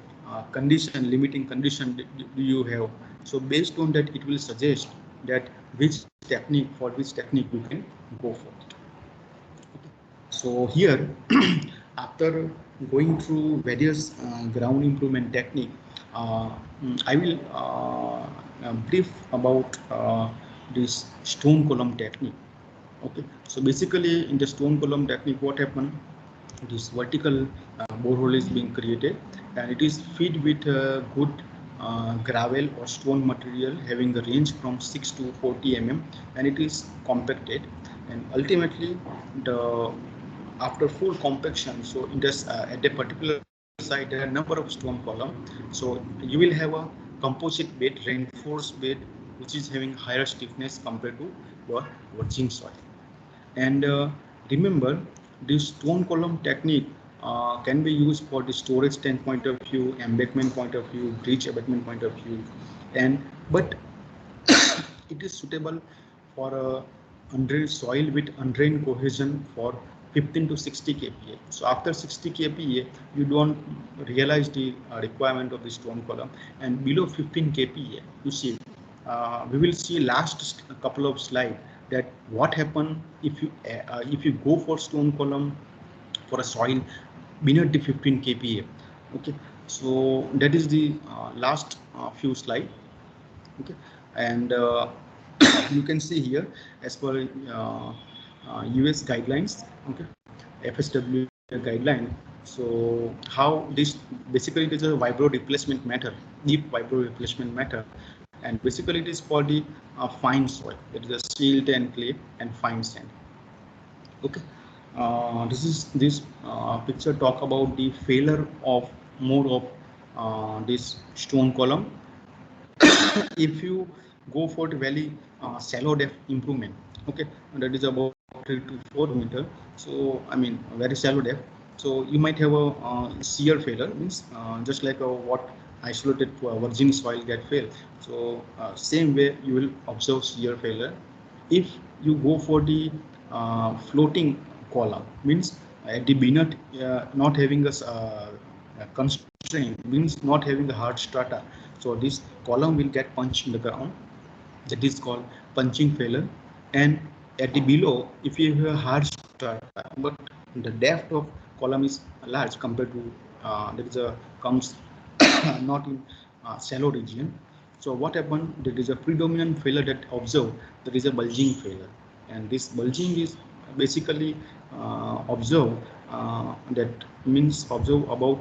condition, limiting condition do you have. So based on that it will suggest that which technique, for which technique you can go for it. So here after going through various ground improvement technique, I will brief about this stone column technique. Okay, so basically in the stone column technique, what happened? This vertical borehole is being created, and it is fed with good gravel or stone material having a range from 6 to 40 mm, and it is compacted, and ultimately the after full compaction, so in this at a particular site there are a number of stone column, so you will have a composite bed, reinforced bed, which is having higher stiffness compared to your virgin soil. And remember, this stone column technique can be used for the storage tank point of view, embankment point of view, breach abatement point of view, and but it is suitable for soil with undrained cohesion for 15 to 60 kPa. So after 60 kPa, you don't realize the requirement of the stone column, and below 15 kPa, you see, we will see last couple of slides that what happen if you go for stone column for a soil beneath the 15 kPa. Okay, so that is the last few slide. Okay, and you can see here as per US guidelines, okay, FSW guideline. So how this basically it is a vibro replacement method, deep vibro replacement method, and basically it is for the fine soil. It is a silt and clay and fine sand. Okay, this picture talk about the failure of more of this stone column. If you go for the very shallow depth improvement, okay, that is about 3 to 4 meter, so I mean very shallow depth, so you might have a shear failure, means just like what isolated virgin soil get failed. So same way you will observe shear failure if you go for the floating column, means at the beneath not having a constraint, means not having a hard strata. So this column will get punched in the ground. That is called punching failure. And at the below, if you have a hard strata, but the depth of column is large compared to there is a comes not in shallow region. So what happened? There is a predominant failure that observed. There is a bulging failure, and this bulging is basically observed. That means observe about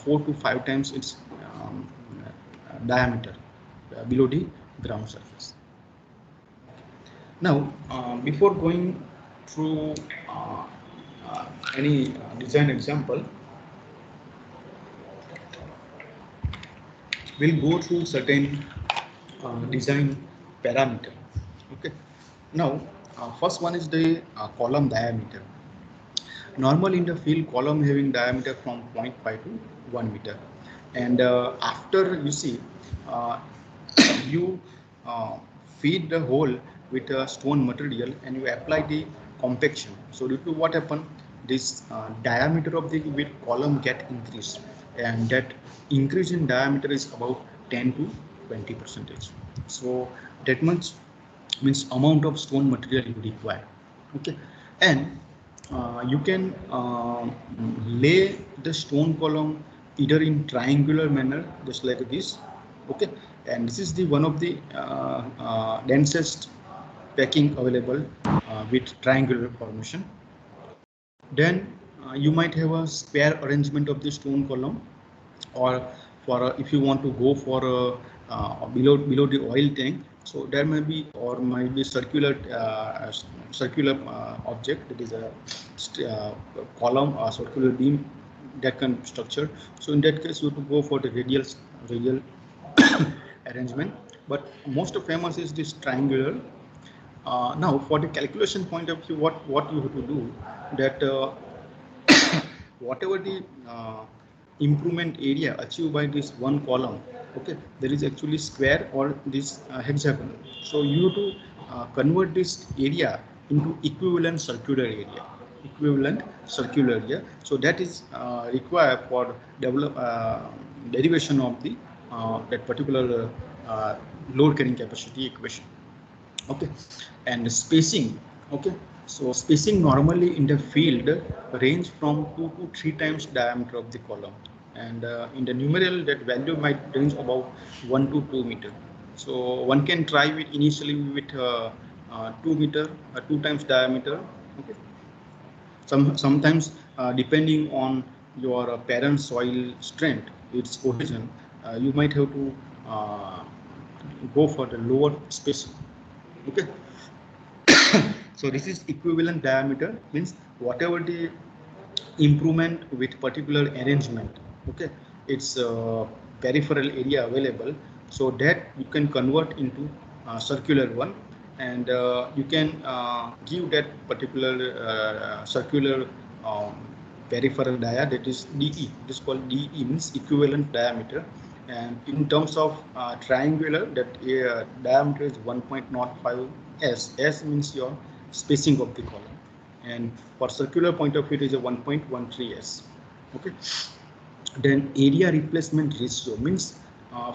4 to 5 times its diameter below the ground surface. Now, before going through any design example, we'll go through certain design parameter. Okay. Now, first one is the column diameter. Normal in the field, column having diameter from 0.5 to 1 meter, and after you see you feed the hole with a stone material and you apply the compaction. So due to what happened, this diameter of the with column get increased, and that increase in diameter is about 10 to 20%. So that much means amount of stone material you require. Okay, and you can lay the stone column either in triangular manner, just like this, Okay, and this is the one of the densest packing available with triangular formation. Then you might have a spare arrangement of the stone column, or for if you want to go for below the oil tank, so there may be or might be circular object, that is a column or circular beam that can structure. So in that case you have to go for the radial arrangement, but most famous is this triangular. Now for the calculation point of view, what you have to do, that whatever the improvement area achieved by this one column, okay, there is actually square or this hexagon. So you have to convert this area into equivalent circular area. So that is required for derivation of the that particular load carrying capacity equation. Okay, and spacing. Okay, so spacing normally in the field range from 2 to 3 times diameter of the column, and in the numeral that value might range about 1 to 2 meter. So one can try with initially with 2 meter, 2 times diameter. Okay, sometimes depending on your parent soil strength, its cohesion, you might have to go for the lower spacing. Okay, so this is equivalent diameter, means whatever the improvement with particular arrangement, okay, it's peripheral area available, so that you can convert into circular one, and you can give that particular circular peripheral dia, that is DE. It is called DE, means equivalent diameter. And in terms of triangular, that diameter is 1.05 S. S means your spacing of the column, and for circular point of view it is a 1.13 S. Okay, then area replacement ratio means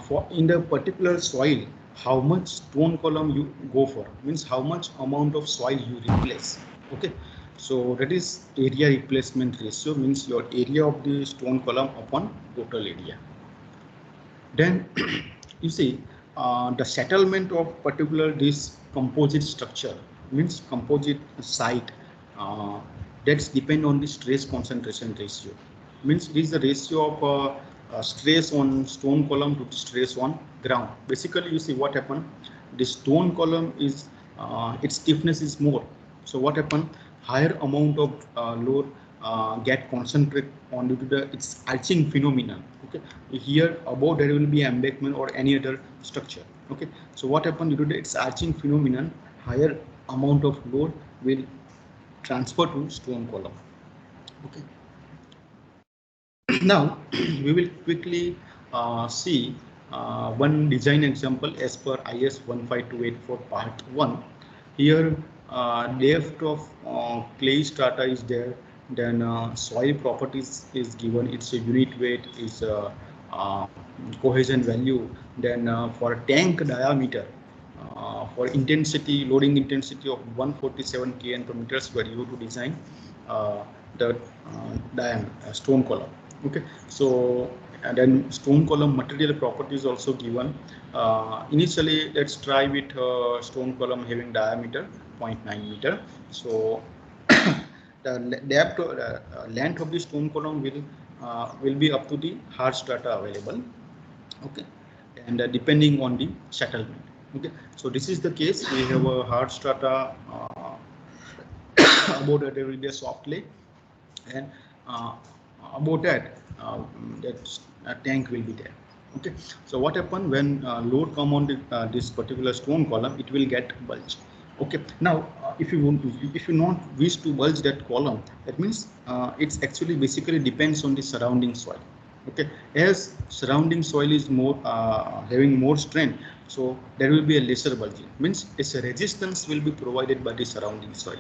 for in the particular soil how much stone column you go for, means how much amount of soil you replace. Okay, so that is area replacement ratio, means your area of the stone column upon total area. Then you see the settlement of particular this composite structure, means composite site, that's depend on the stress concentration ratio, means it is the ratio of stress on stone column to the stress on ground. Basically you see what happened, the stone column is its stiffness is more, so what happened, higher amount of load get concentrated on due to the its arching phenomenon. Okay, here above there will be embankment or any other structure. Okay, so what happened, due to its arching phenomenon, higher amount of load will transfer to stone column. Okay, now we will quickly see one design example as per IS 15284 part 1. Here depth of clay strata is there, then soil properties is given, its a unit weight is cohesion value, then for tank diameter, for intensity, loading intensity of 147 kN per meter square, you have to design the diameter stone column. Okay, so and then stone column material properties also given. Initially let's try with stone column having diameter 0.9 meter. So the depth length of the stone column will be up to the hard strata available. Okay, and depending on the settlement. Okay, so this is the case, we have a hard strata, about that there will be a soft clay, and about that that tank will be there. Okay, so what happen when load come on the, this particular stone column, it will get bulge. Okay, now if you not wish to bulge that column, that means it's actually basically depends on the surrounding soil. Okay, as surrounding soil is more having more strength, so there will be a lesser bulging, means its resistance will be provided by the surrounding soil.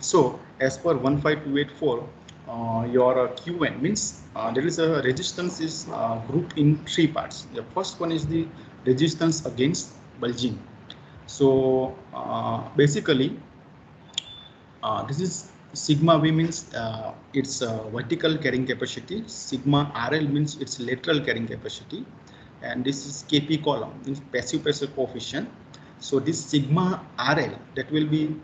So as per 15284, your QN means there is a resistance is grouped in 3 parts. The first one is the resistance against bulging. So basically this is sigma V means its vertical carrying capacity, sigma RL means its lateral carrying capacity, and this is Kp column, this passive pressure coefficient. So this sigma RL, that will be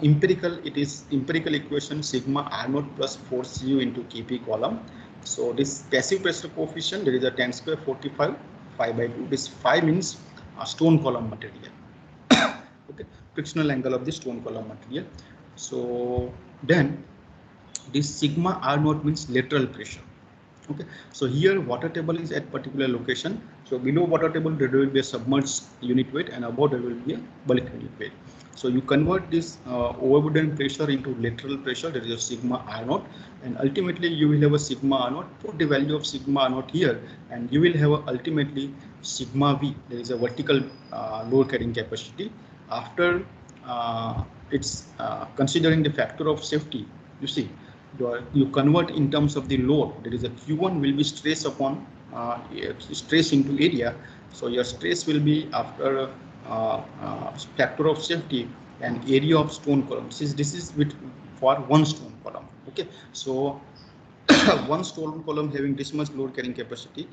empirical. It is empirical equation sigma R naught plus force U into Kp column. So this passive pressure coefficient, there is a 10 square 45 5 by 2. This 5 means stone column material. Okay, frictional angle of the stone column material. So then this sigma R naught means lateral pressure. Okay, so here water table is at particular location. So below water table there will be a submerged unit weight, and above there will be a bulk unit weight. So you convert this overburden pressure into lateral pressure, that is a sigma R naught, and ultimately you will have a sigma R naught. Put the value of sigma R naught here, and you will have a ultimately sigma V, there is a vertical load carrying capacity. After it's considering the factor of safety, you see, you convert in terms of the load. There is a Q1 will be stress upon stress into area. So your stress will be after factor of safety and area of stone column. This is with for one stone column. Okay, so one stone column having this much load carrying capacity.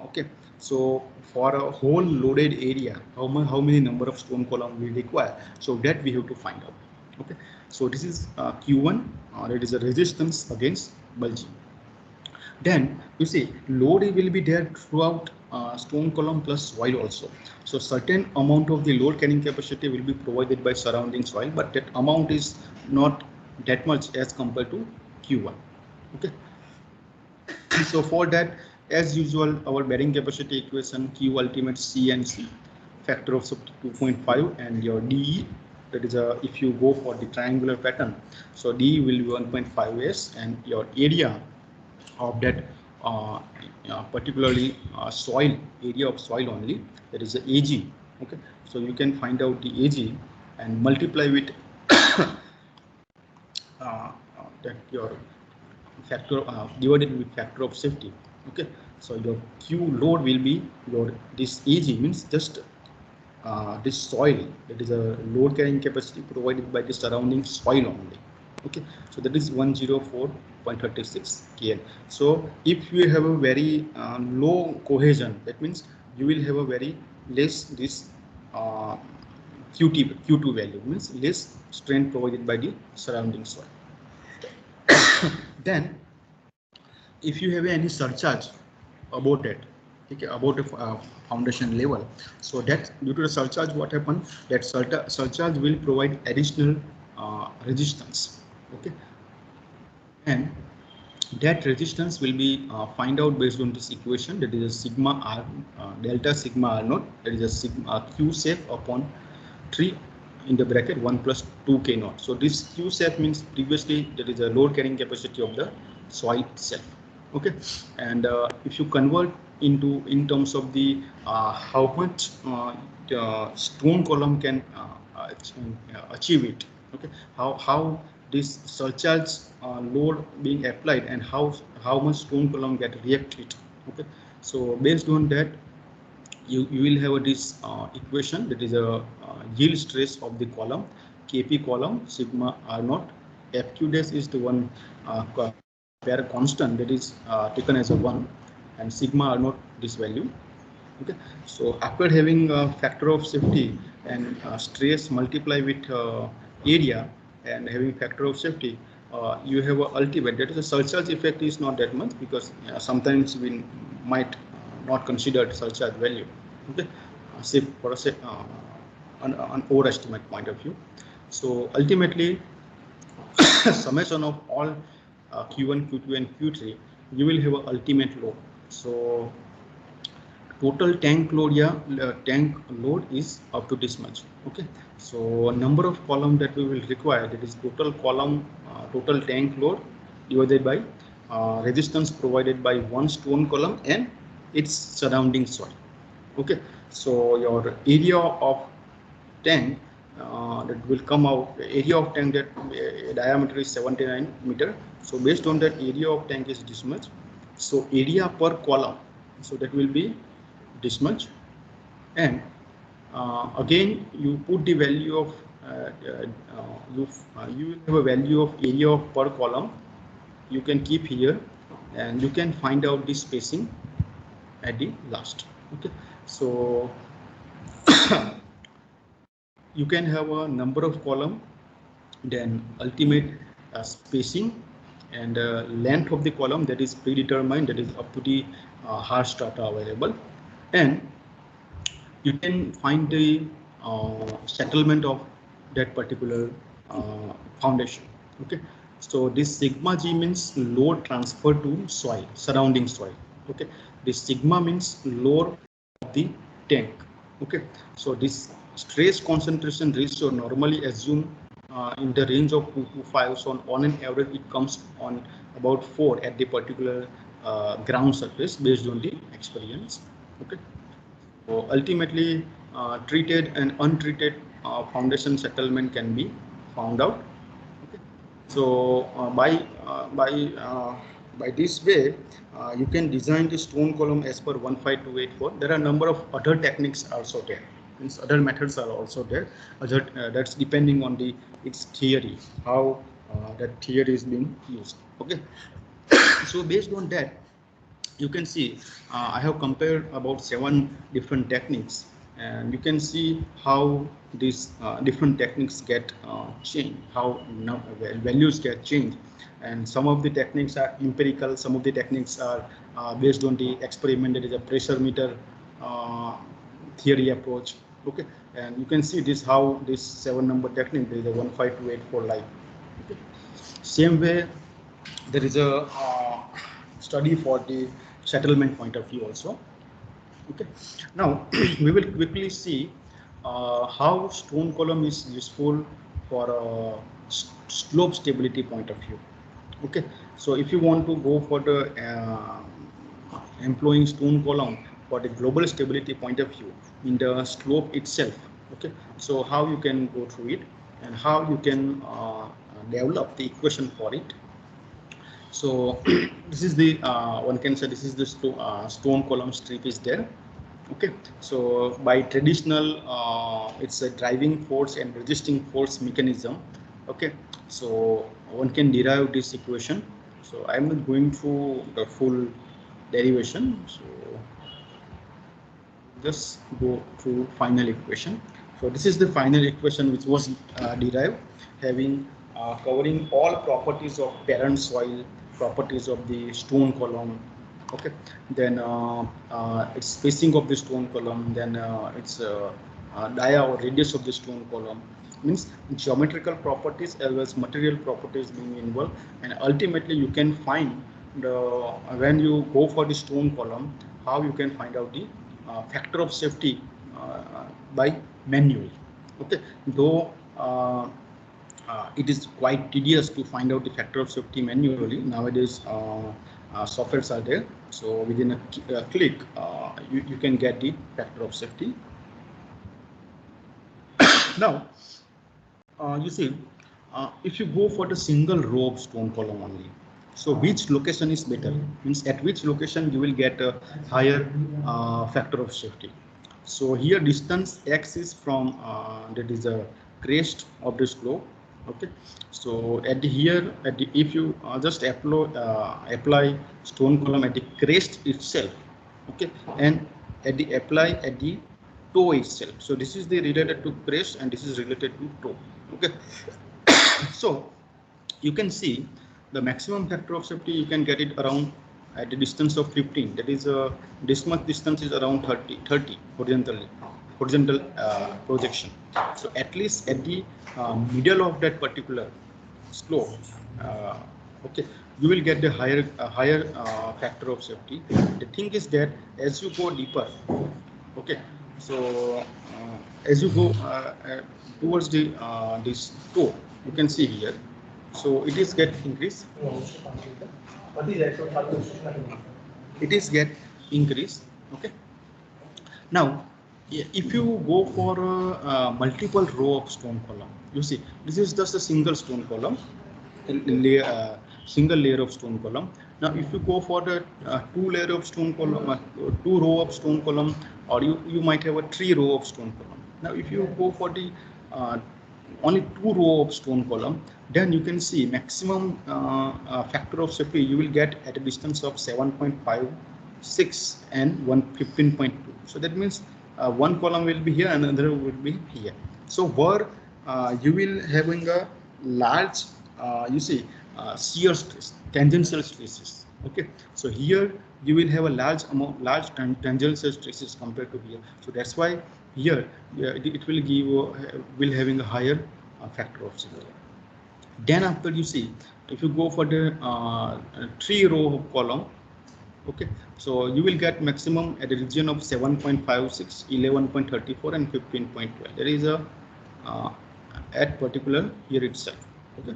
Okay, so for a whole loaded area, how many number of stone column we require? So that we have to find out. Okay, so this is Q1, it is a resistance against bulging. Then you see load will be there throughout stone column plus soil also. So certain amount of the load carrying capacity will be provided by surrounding soil, but that amount is not that much as compared to Q1. Okay, so for that, as usual, our bearing capacity equation Q ultimate C and C, factor of 2.5, and your DE, that is if you go for the triangular pattern, so DE will be 1.5s, and your area of that particularly soil, area of soil only, that is the AG. Okay, so you can find out the AG and multiply with that your factor divided with factor of safety. Okay, so your Q load will be your this AG means just this soil, that is a load carrying capacity provided by the surrounding soil only. Okay, so that is 104.36 kN. So if you have a very low cohesion, that means you will have a very less this Q2 value, means less strain provided by the surrounding soil. Then if you have any surcharge about it, okay, about a foundation level, so that due to the surcharge, what happens, that surcharge will provide additional resistance. Okay, and that resistance will be find out based on this equation, that is a sigma R delta sigma R naught, that is a sigma Q safe upon 3 in the bracket 1 plus 2 K naught. So this Q safe means previously there is a load carrying capacity of the soil itself. Okay, and if you convert into in terms of the how much the stone column can achieve it. Okay, how this surcharge load being applied and how much stone column get reacted. Okay, so based on that, you will have this equation, that is a yield stress of the column, Kp column sigma R naught, FQ dash is the one pair constant, that is taken as a 1, and sigma R naught this value. Okay, so after having a factor of safety and stress multiply with area and having factor of safety, you have a ultimate, that is a surcharge effect is not that much, because sometimes we might not consider surcharge value. Okay, say for an overestimate point of view. So ultimately summation of all Q1, Q2 and Q3, you will have an ultimate load. So total tank load, tank load is up to this much. Okay, so number of column that we will require, that is total column total tank load divided by resistance provided by one stone column and its surrounding soil. Okay, so your area of tank that will come out, area of tank, that diameter is 79 meter. So based on that, area of tank is this much. So area per column, so that will be this much, and again you put the value of you will have a value of area of per column. You can keep here, and you can find out the spacing at the last. Okay, so you can have a number of column, then ultimate spacing and length of the column that is predetermined, that is up to the harsh data available, and you can find the settlement of that particular foundation. Okay, so this sigma g means load transfer to soil, surrounding soil. Okay, this sigma means load of the tank. Okay, so this stress concentration ratio normally assume in the range of 2 to 5. So on an average, it comes on about 4 at the particular ground surface based on the experience. Okay. So ultimately, treated and untreated foundation settlement can be found out. Okay. So by this way, you can design the stone column as per 15284. There are a number of other techniques also there. Means other methods are also there. That's depending on the its theory, how that theory is being used. Okay. So based on that, you can see I have compared about 7 different techniques, and you can see how these different techniques get changed, how values get changed, and some of the techniques are empirical, some of the techniques are based on the experiment, that is a pressure meter theory approach. Okay, and you can see this how this 7-number technique, there is a 15284 line. Okay. Same way, there is a study for the settlement point of view also. Okay, now we will quickly see how stone column is useful for a slope stability point of view. Okay, so if you want to go for the employing stone column for the global stability point of view in the slope itself. Okay, so how you can go through it and how you can develop the equation for it. So this is the one can say this is the stone column strip is there. Okay, so by traditional it's a driving force and resisting force mechanism. Okay, so one can derive this equation. So I'm not going through the full derivation, so just go through final equation. So this is the final equation which was derived, having covering all properties of parent soil, properties of the stone column. Okay, then its spacing of the stone column, then its dia or radius of the stone column, means geometrical properties as well as material properties being involved, and ultimately you can find the when you go for the stone column, how you can find out the factor of safety by manually. Okay, though it is quite tedious to find out the factor of safety manually. Nowadays, softwares are there, so within a click, you can get the factor of safety. Now, you see, if you go for the single row of stone column only, so which location is better? Means at which location you will get a higher factor of safety. So here distance x is from that is a crest of the slope. Okay, so at the here at the if you just apply stone column at the crest itself. Okay, and at the apply at the toe itself. So this is the related to crest and this is related to toe. Okay, so you can see the maximum factor of safety you can get it around at the distance of 15. That is this much distance is around 30 horizontal projection. So at least at the middle of that particular slope, okay, you will get the higher factor of safety. The thing is that as you go deeper, okay, so as you go towards the this toe, you can see here, so it is get increased. It is get increased. Okay, now if you go for a multiple row of stone column, you see this is just a single stone column, single layer of stone column. Now if you go for the 2 layer of stone column, 2 row of stone column, or you might have a 3 row of stone column. Now if you go for the only 2 row of stone column, then you can see maximum factor of safety you will get at a distance of 7.56 and 115.2. So that means one column will be here, another will be here. So where you will having a large, you see, shear stress, tangential stresses. Okay, so here you will have a large amount, tangential stresses compared to here. So that's why here it will give will having a higher factor of safety. Then after, you see, if you go for the 3-row column, okay, so you will get maximum at the region of 7.56, 11.34 and 15.12. There is a at particular here itself. Okay.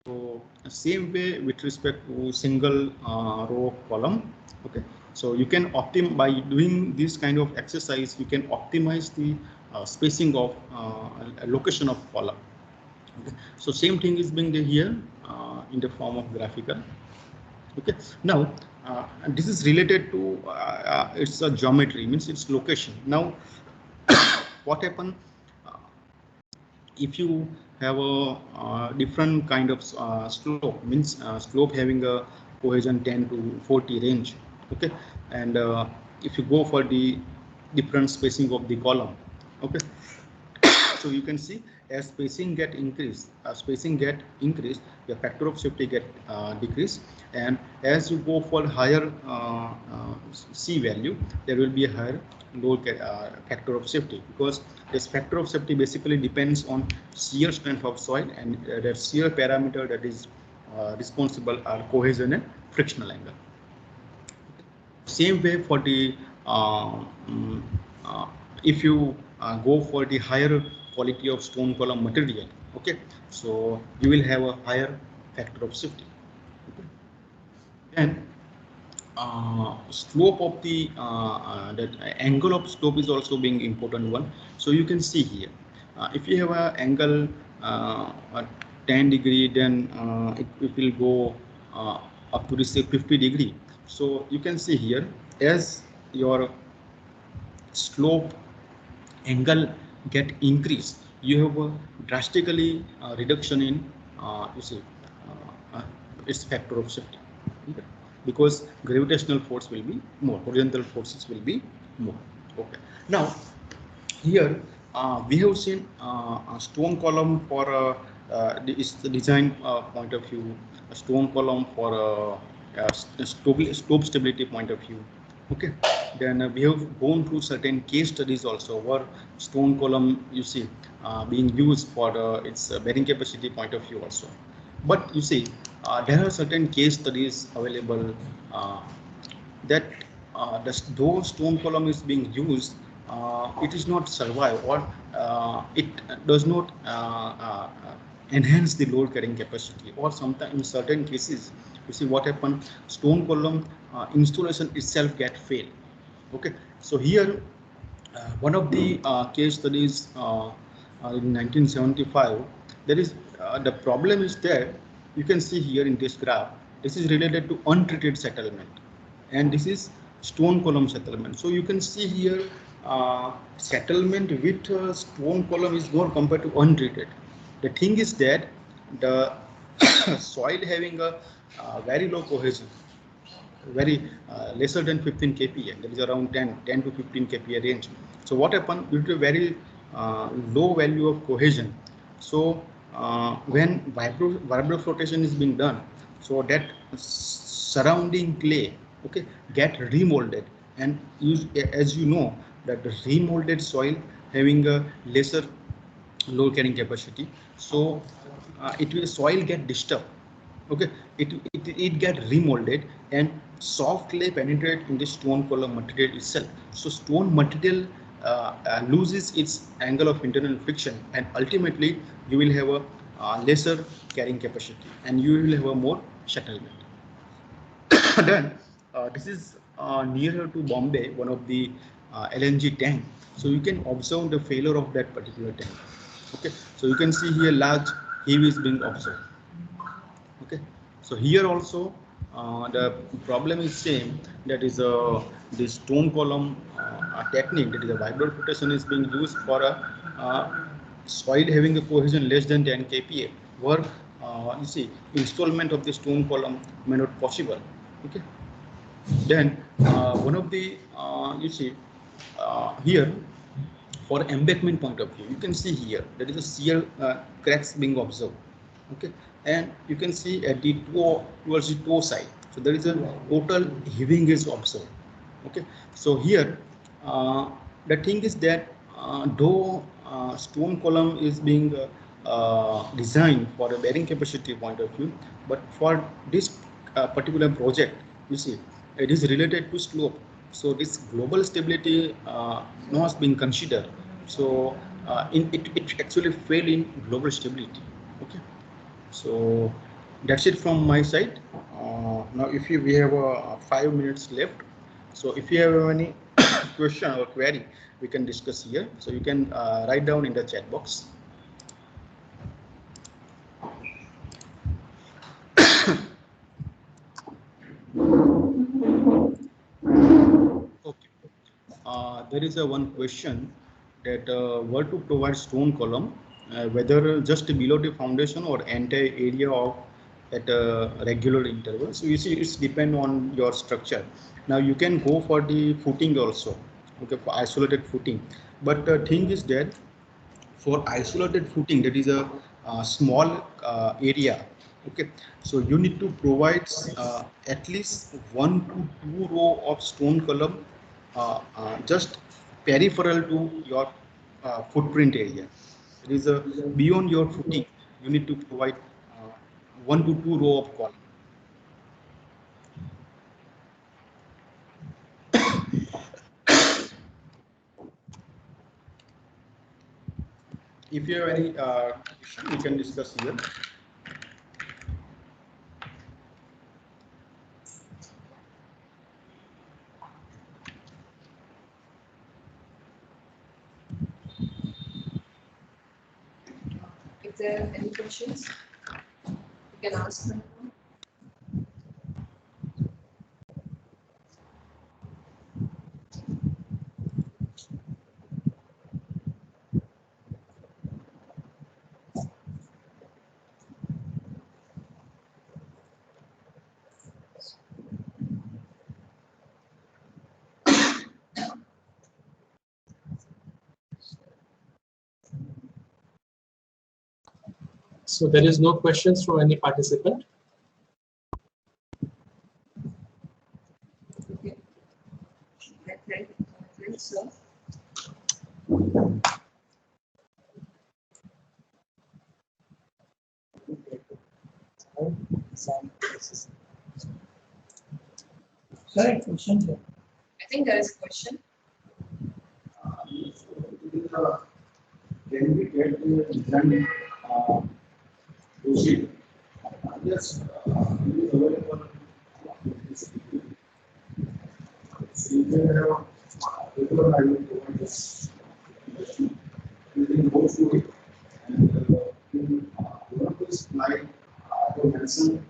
So same way with respect to single row column. Okay, so you can by doing this kind of exercise, you can optimize the spacing of location of column. Okay. So same thing is being there here in the form of graphical. Okay, now this is related to its geometry, means its location. Now what happen if you have a different kind of slope, means slope having a cohesion 10 to 40 range. Okay, and if you go for the different spacing of the column. Okay, so you can see as spacing get increased, the factor of safety get decreased, and as you go for higher C value, there will be a higher load factor of safety, because this factor of safety basically depends on shear strength of soil, and that shear parameter that is responsible are cohesion and frictional angle. Same way for the if you go for the higher quality of stone column material, okay, so you will have a higher factor of safety. Okay. Then slope of the that angle of slope is also being important one. So you can see here, if you have an angle 10 degree, then it will go up to say 50 degree. So you can see here, as your slope angle get increased, you have a drastically reduction in you see its factor of safety. Okay. Because gravitational force will be more, horizontal forces will be more. Okay. Now here we have seen a stone column for the design point of view, a stone column for slope stability point of view. Okay, then we have gone through certain case studies also, where stone column, you see, being used for its bearing capacity point of view also. But you see, there are certain case studies available that though stone column is being used, it is not survive, or it does not enhance the load carrying capacity, or sometimes in certain cases, you see what happened, stone column installation itself get failed. Okay, so here one of the case studies in 1975, there is the problem is there. You can see here in this graph, this is related to untreated settlement, and this is stone column settlement. So you can see here settlement with stone column is more compared to untreated. The thing is that the soil having a very low cohesion, very lesser than 15 kPa, that is around 10 to 15 kPa range. So what happened due to a very low value of cohesion, so when vibro flotation is being done, so that surrounding clay, okay, get remolded, and as you know that the remolded soil having a lesser load carrying capacity, so it will soil get disturbed. Okay, it get remolded, and soft clay penetrate in the stone column material itself. So stone material loses its angle of internal friction, and ultimately you will have a lesser carrying capacity, and you will have a more settlement. Then this is nearer to Bombay, one of the LNG tank. So you can observe the failure of that particular tank. Okay, so you can see here large heave is being observed. Okay, so here also the problem is same, that is the stone column technique, that is a vibro flotation is being used for a soil having a cohesion less than 10 kPa, where you see installment of the stone column may not possible. Okay, Then one of the you see here, for embankment point of view, you can see here there is a shear cracks being observed. Okay, and you can see at the toe, towards the toe side, so there is a total heaving is observed. Okay, so here the thing is that though stone column is being designed for a bearing capacity point of view, but for this particular project, you see it is related to slope. So this global stability not being considered. So it actually fail in global stability. Okay, so that's it from my side. Now if we have 5 minutes left, so if you have any question or query, we can discuss here. So you can write down in the chat box. Okay. There is a one question that were to provide stone column, whether just below the foundation or entire area of at a regular interval. So you see, it's depend on your structure. Now you can go for the footing also, okay, for isolated footing. But the thing is that for isolated footing, that is a small area. Okay, so you need to provide at least 1 to 2 row of stone column just peripheral to your footprint area. It is beyond your footing. You need to provide 1 to 2 row of column. If you have any question, we can discuss here. If there are any questions, you can ask them. So there is no questions from any participant. Okay. Thanks, sir. Correct question, sir. I think there is a question. Can we get the design proceed? Yes, it is available. So you can have regular idea provide this. You can go through it and in one of this slide, I have mentioned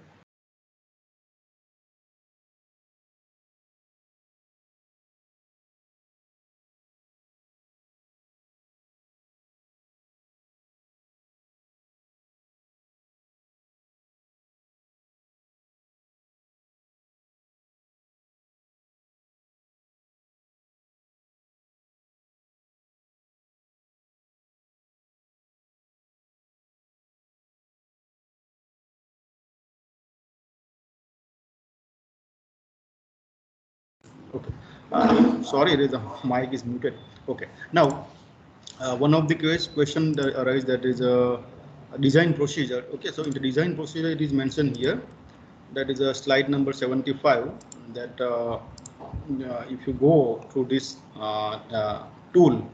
Okay. Sorry, the mic is muted. Okay. Now, one of the question that arise that is a design procedure. Okay, so in the design procedure, it is mentioned here. That is a slide number 75. That if you go through this tool,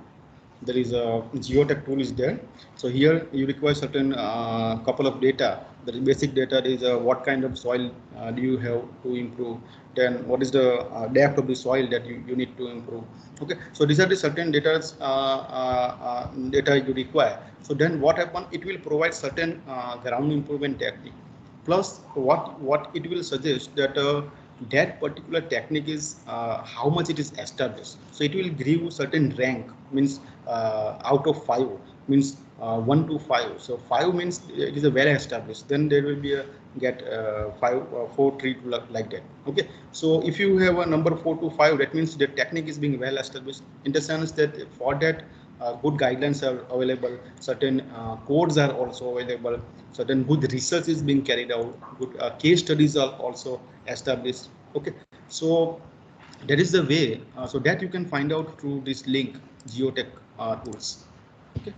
there is a geotech tool is there. So here you require certain couple of data. The basic data is what kind of soil do you have to improve, then what is the depth of the soil that you need to improve. Okay, so these are the certain data data you require. So then what happen, it will provide certain ground improvement technique, plus what it will suggest that that particular technique is how much it is established. So it will give certain rank, means out of 5, means 1 to 5. So 5 means it is a well established. Then there will be a get 4 treat like that. Okay, so if you have a number 4 to 5, that means the technique is being well established, in the sense that for that good guidelines are available, certain codes are also available, certain good research is being carried out, good case studies are also established. Okay, so that is the way, so that you can find out through this link, Geotech tools. Okay.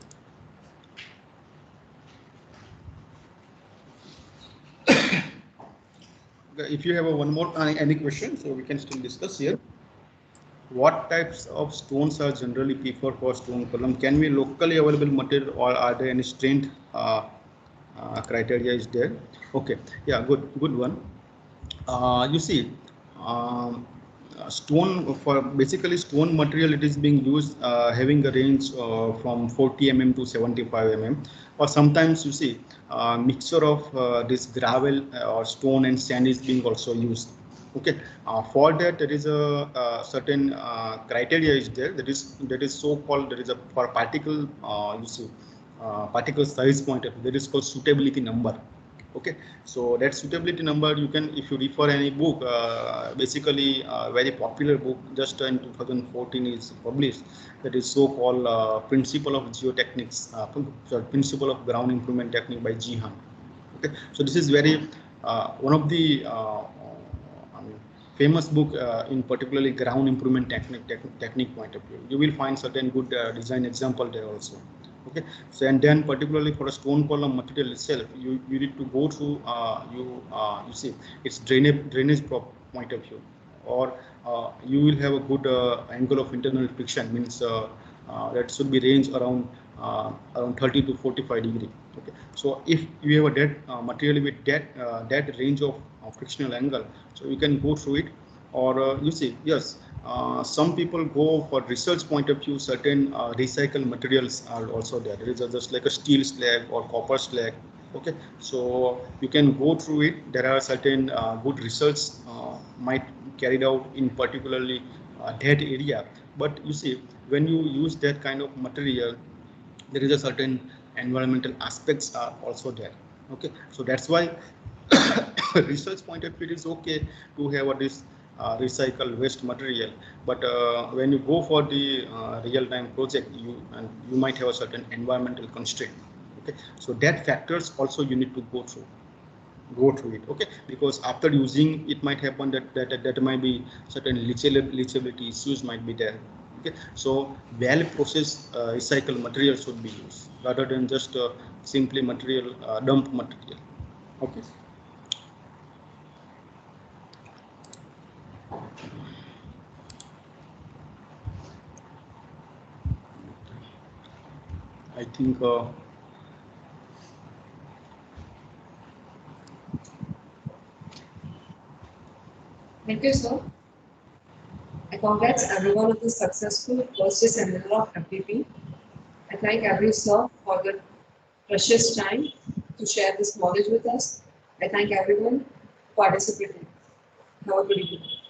If you have one more any question, so we can still discuss here. What types of stones are generally preferred for stone column? Can be locally available material, or are there any strength criteria is there? Okay, yeah, good one. You see, stone, for basically stone material, it is being used having a range from 40 mm to 75 mm, or sometimes you see mixture of this gravel or stone and sand is being also used. Okay, for that there is a certain criteria is there, that is so called, there is a for particle you see particle size point of view, that is called suitability number. Okay, so that suitability number, you can, if you refer any book, basically a very popular book just in 2014 is published, that is so called Principle of Geotechnics, Principle of Ground Improvement Technique by Ji Han. Okay, so this is very one of the famous book in particularly ground improvement technique point of view. You will find certain good design example there also. Okay, so and then particularly for a stone column material itself, you need to go through you see its drainage point of view, or you will have a good angle of internal friction, means that should be range around 30 to 45 degree. Okay, so if you have a dead material with that range of frictional angle, so you can go through it. Or you see, yes, some people go for research point of view, certain recycled materials are also there. There is just like a steel slag or copper slag. Okay, so you can go through it. There are certain good research might carried out in particularly that area. But you see, when you use that kind of material, there is a certain environmental aspects are also there. Okay, so that's why research point of view, it is okay to have this recycle waste material, but when you go for the real-time project, you might have a certain environmental constraint. Okay, so that factors also you need to go through it. Okay, because after using, it might happen that might be certain leachability issues might be there. Okay, so well processed recycled material should be used rather than just simply material dump material. Okay. I think Thank you, sir. I congrats everyone on the successful first day seminar of FDP. I thank every sir for the precious time to share this knowledge with us. I thank everyone for participating. Have a good evening.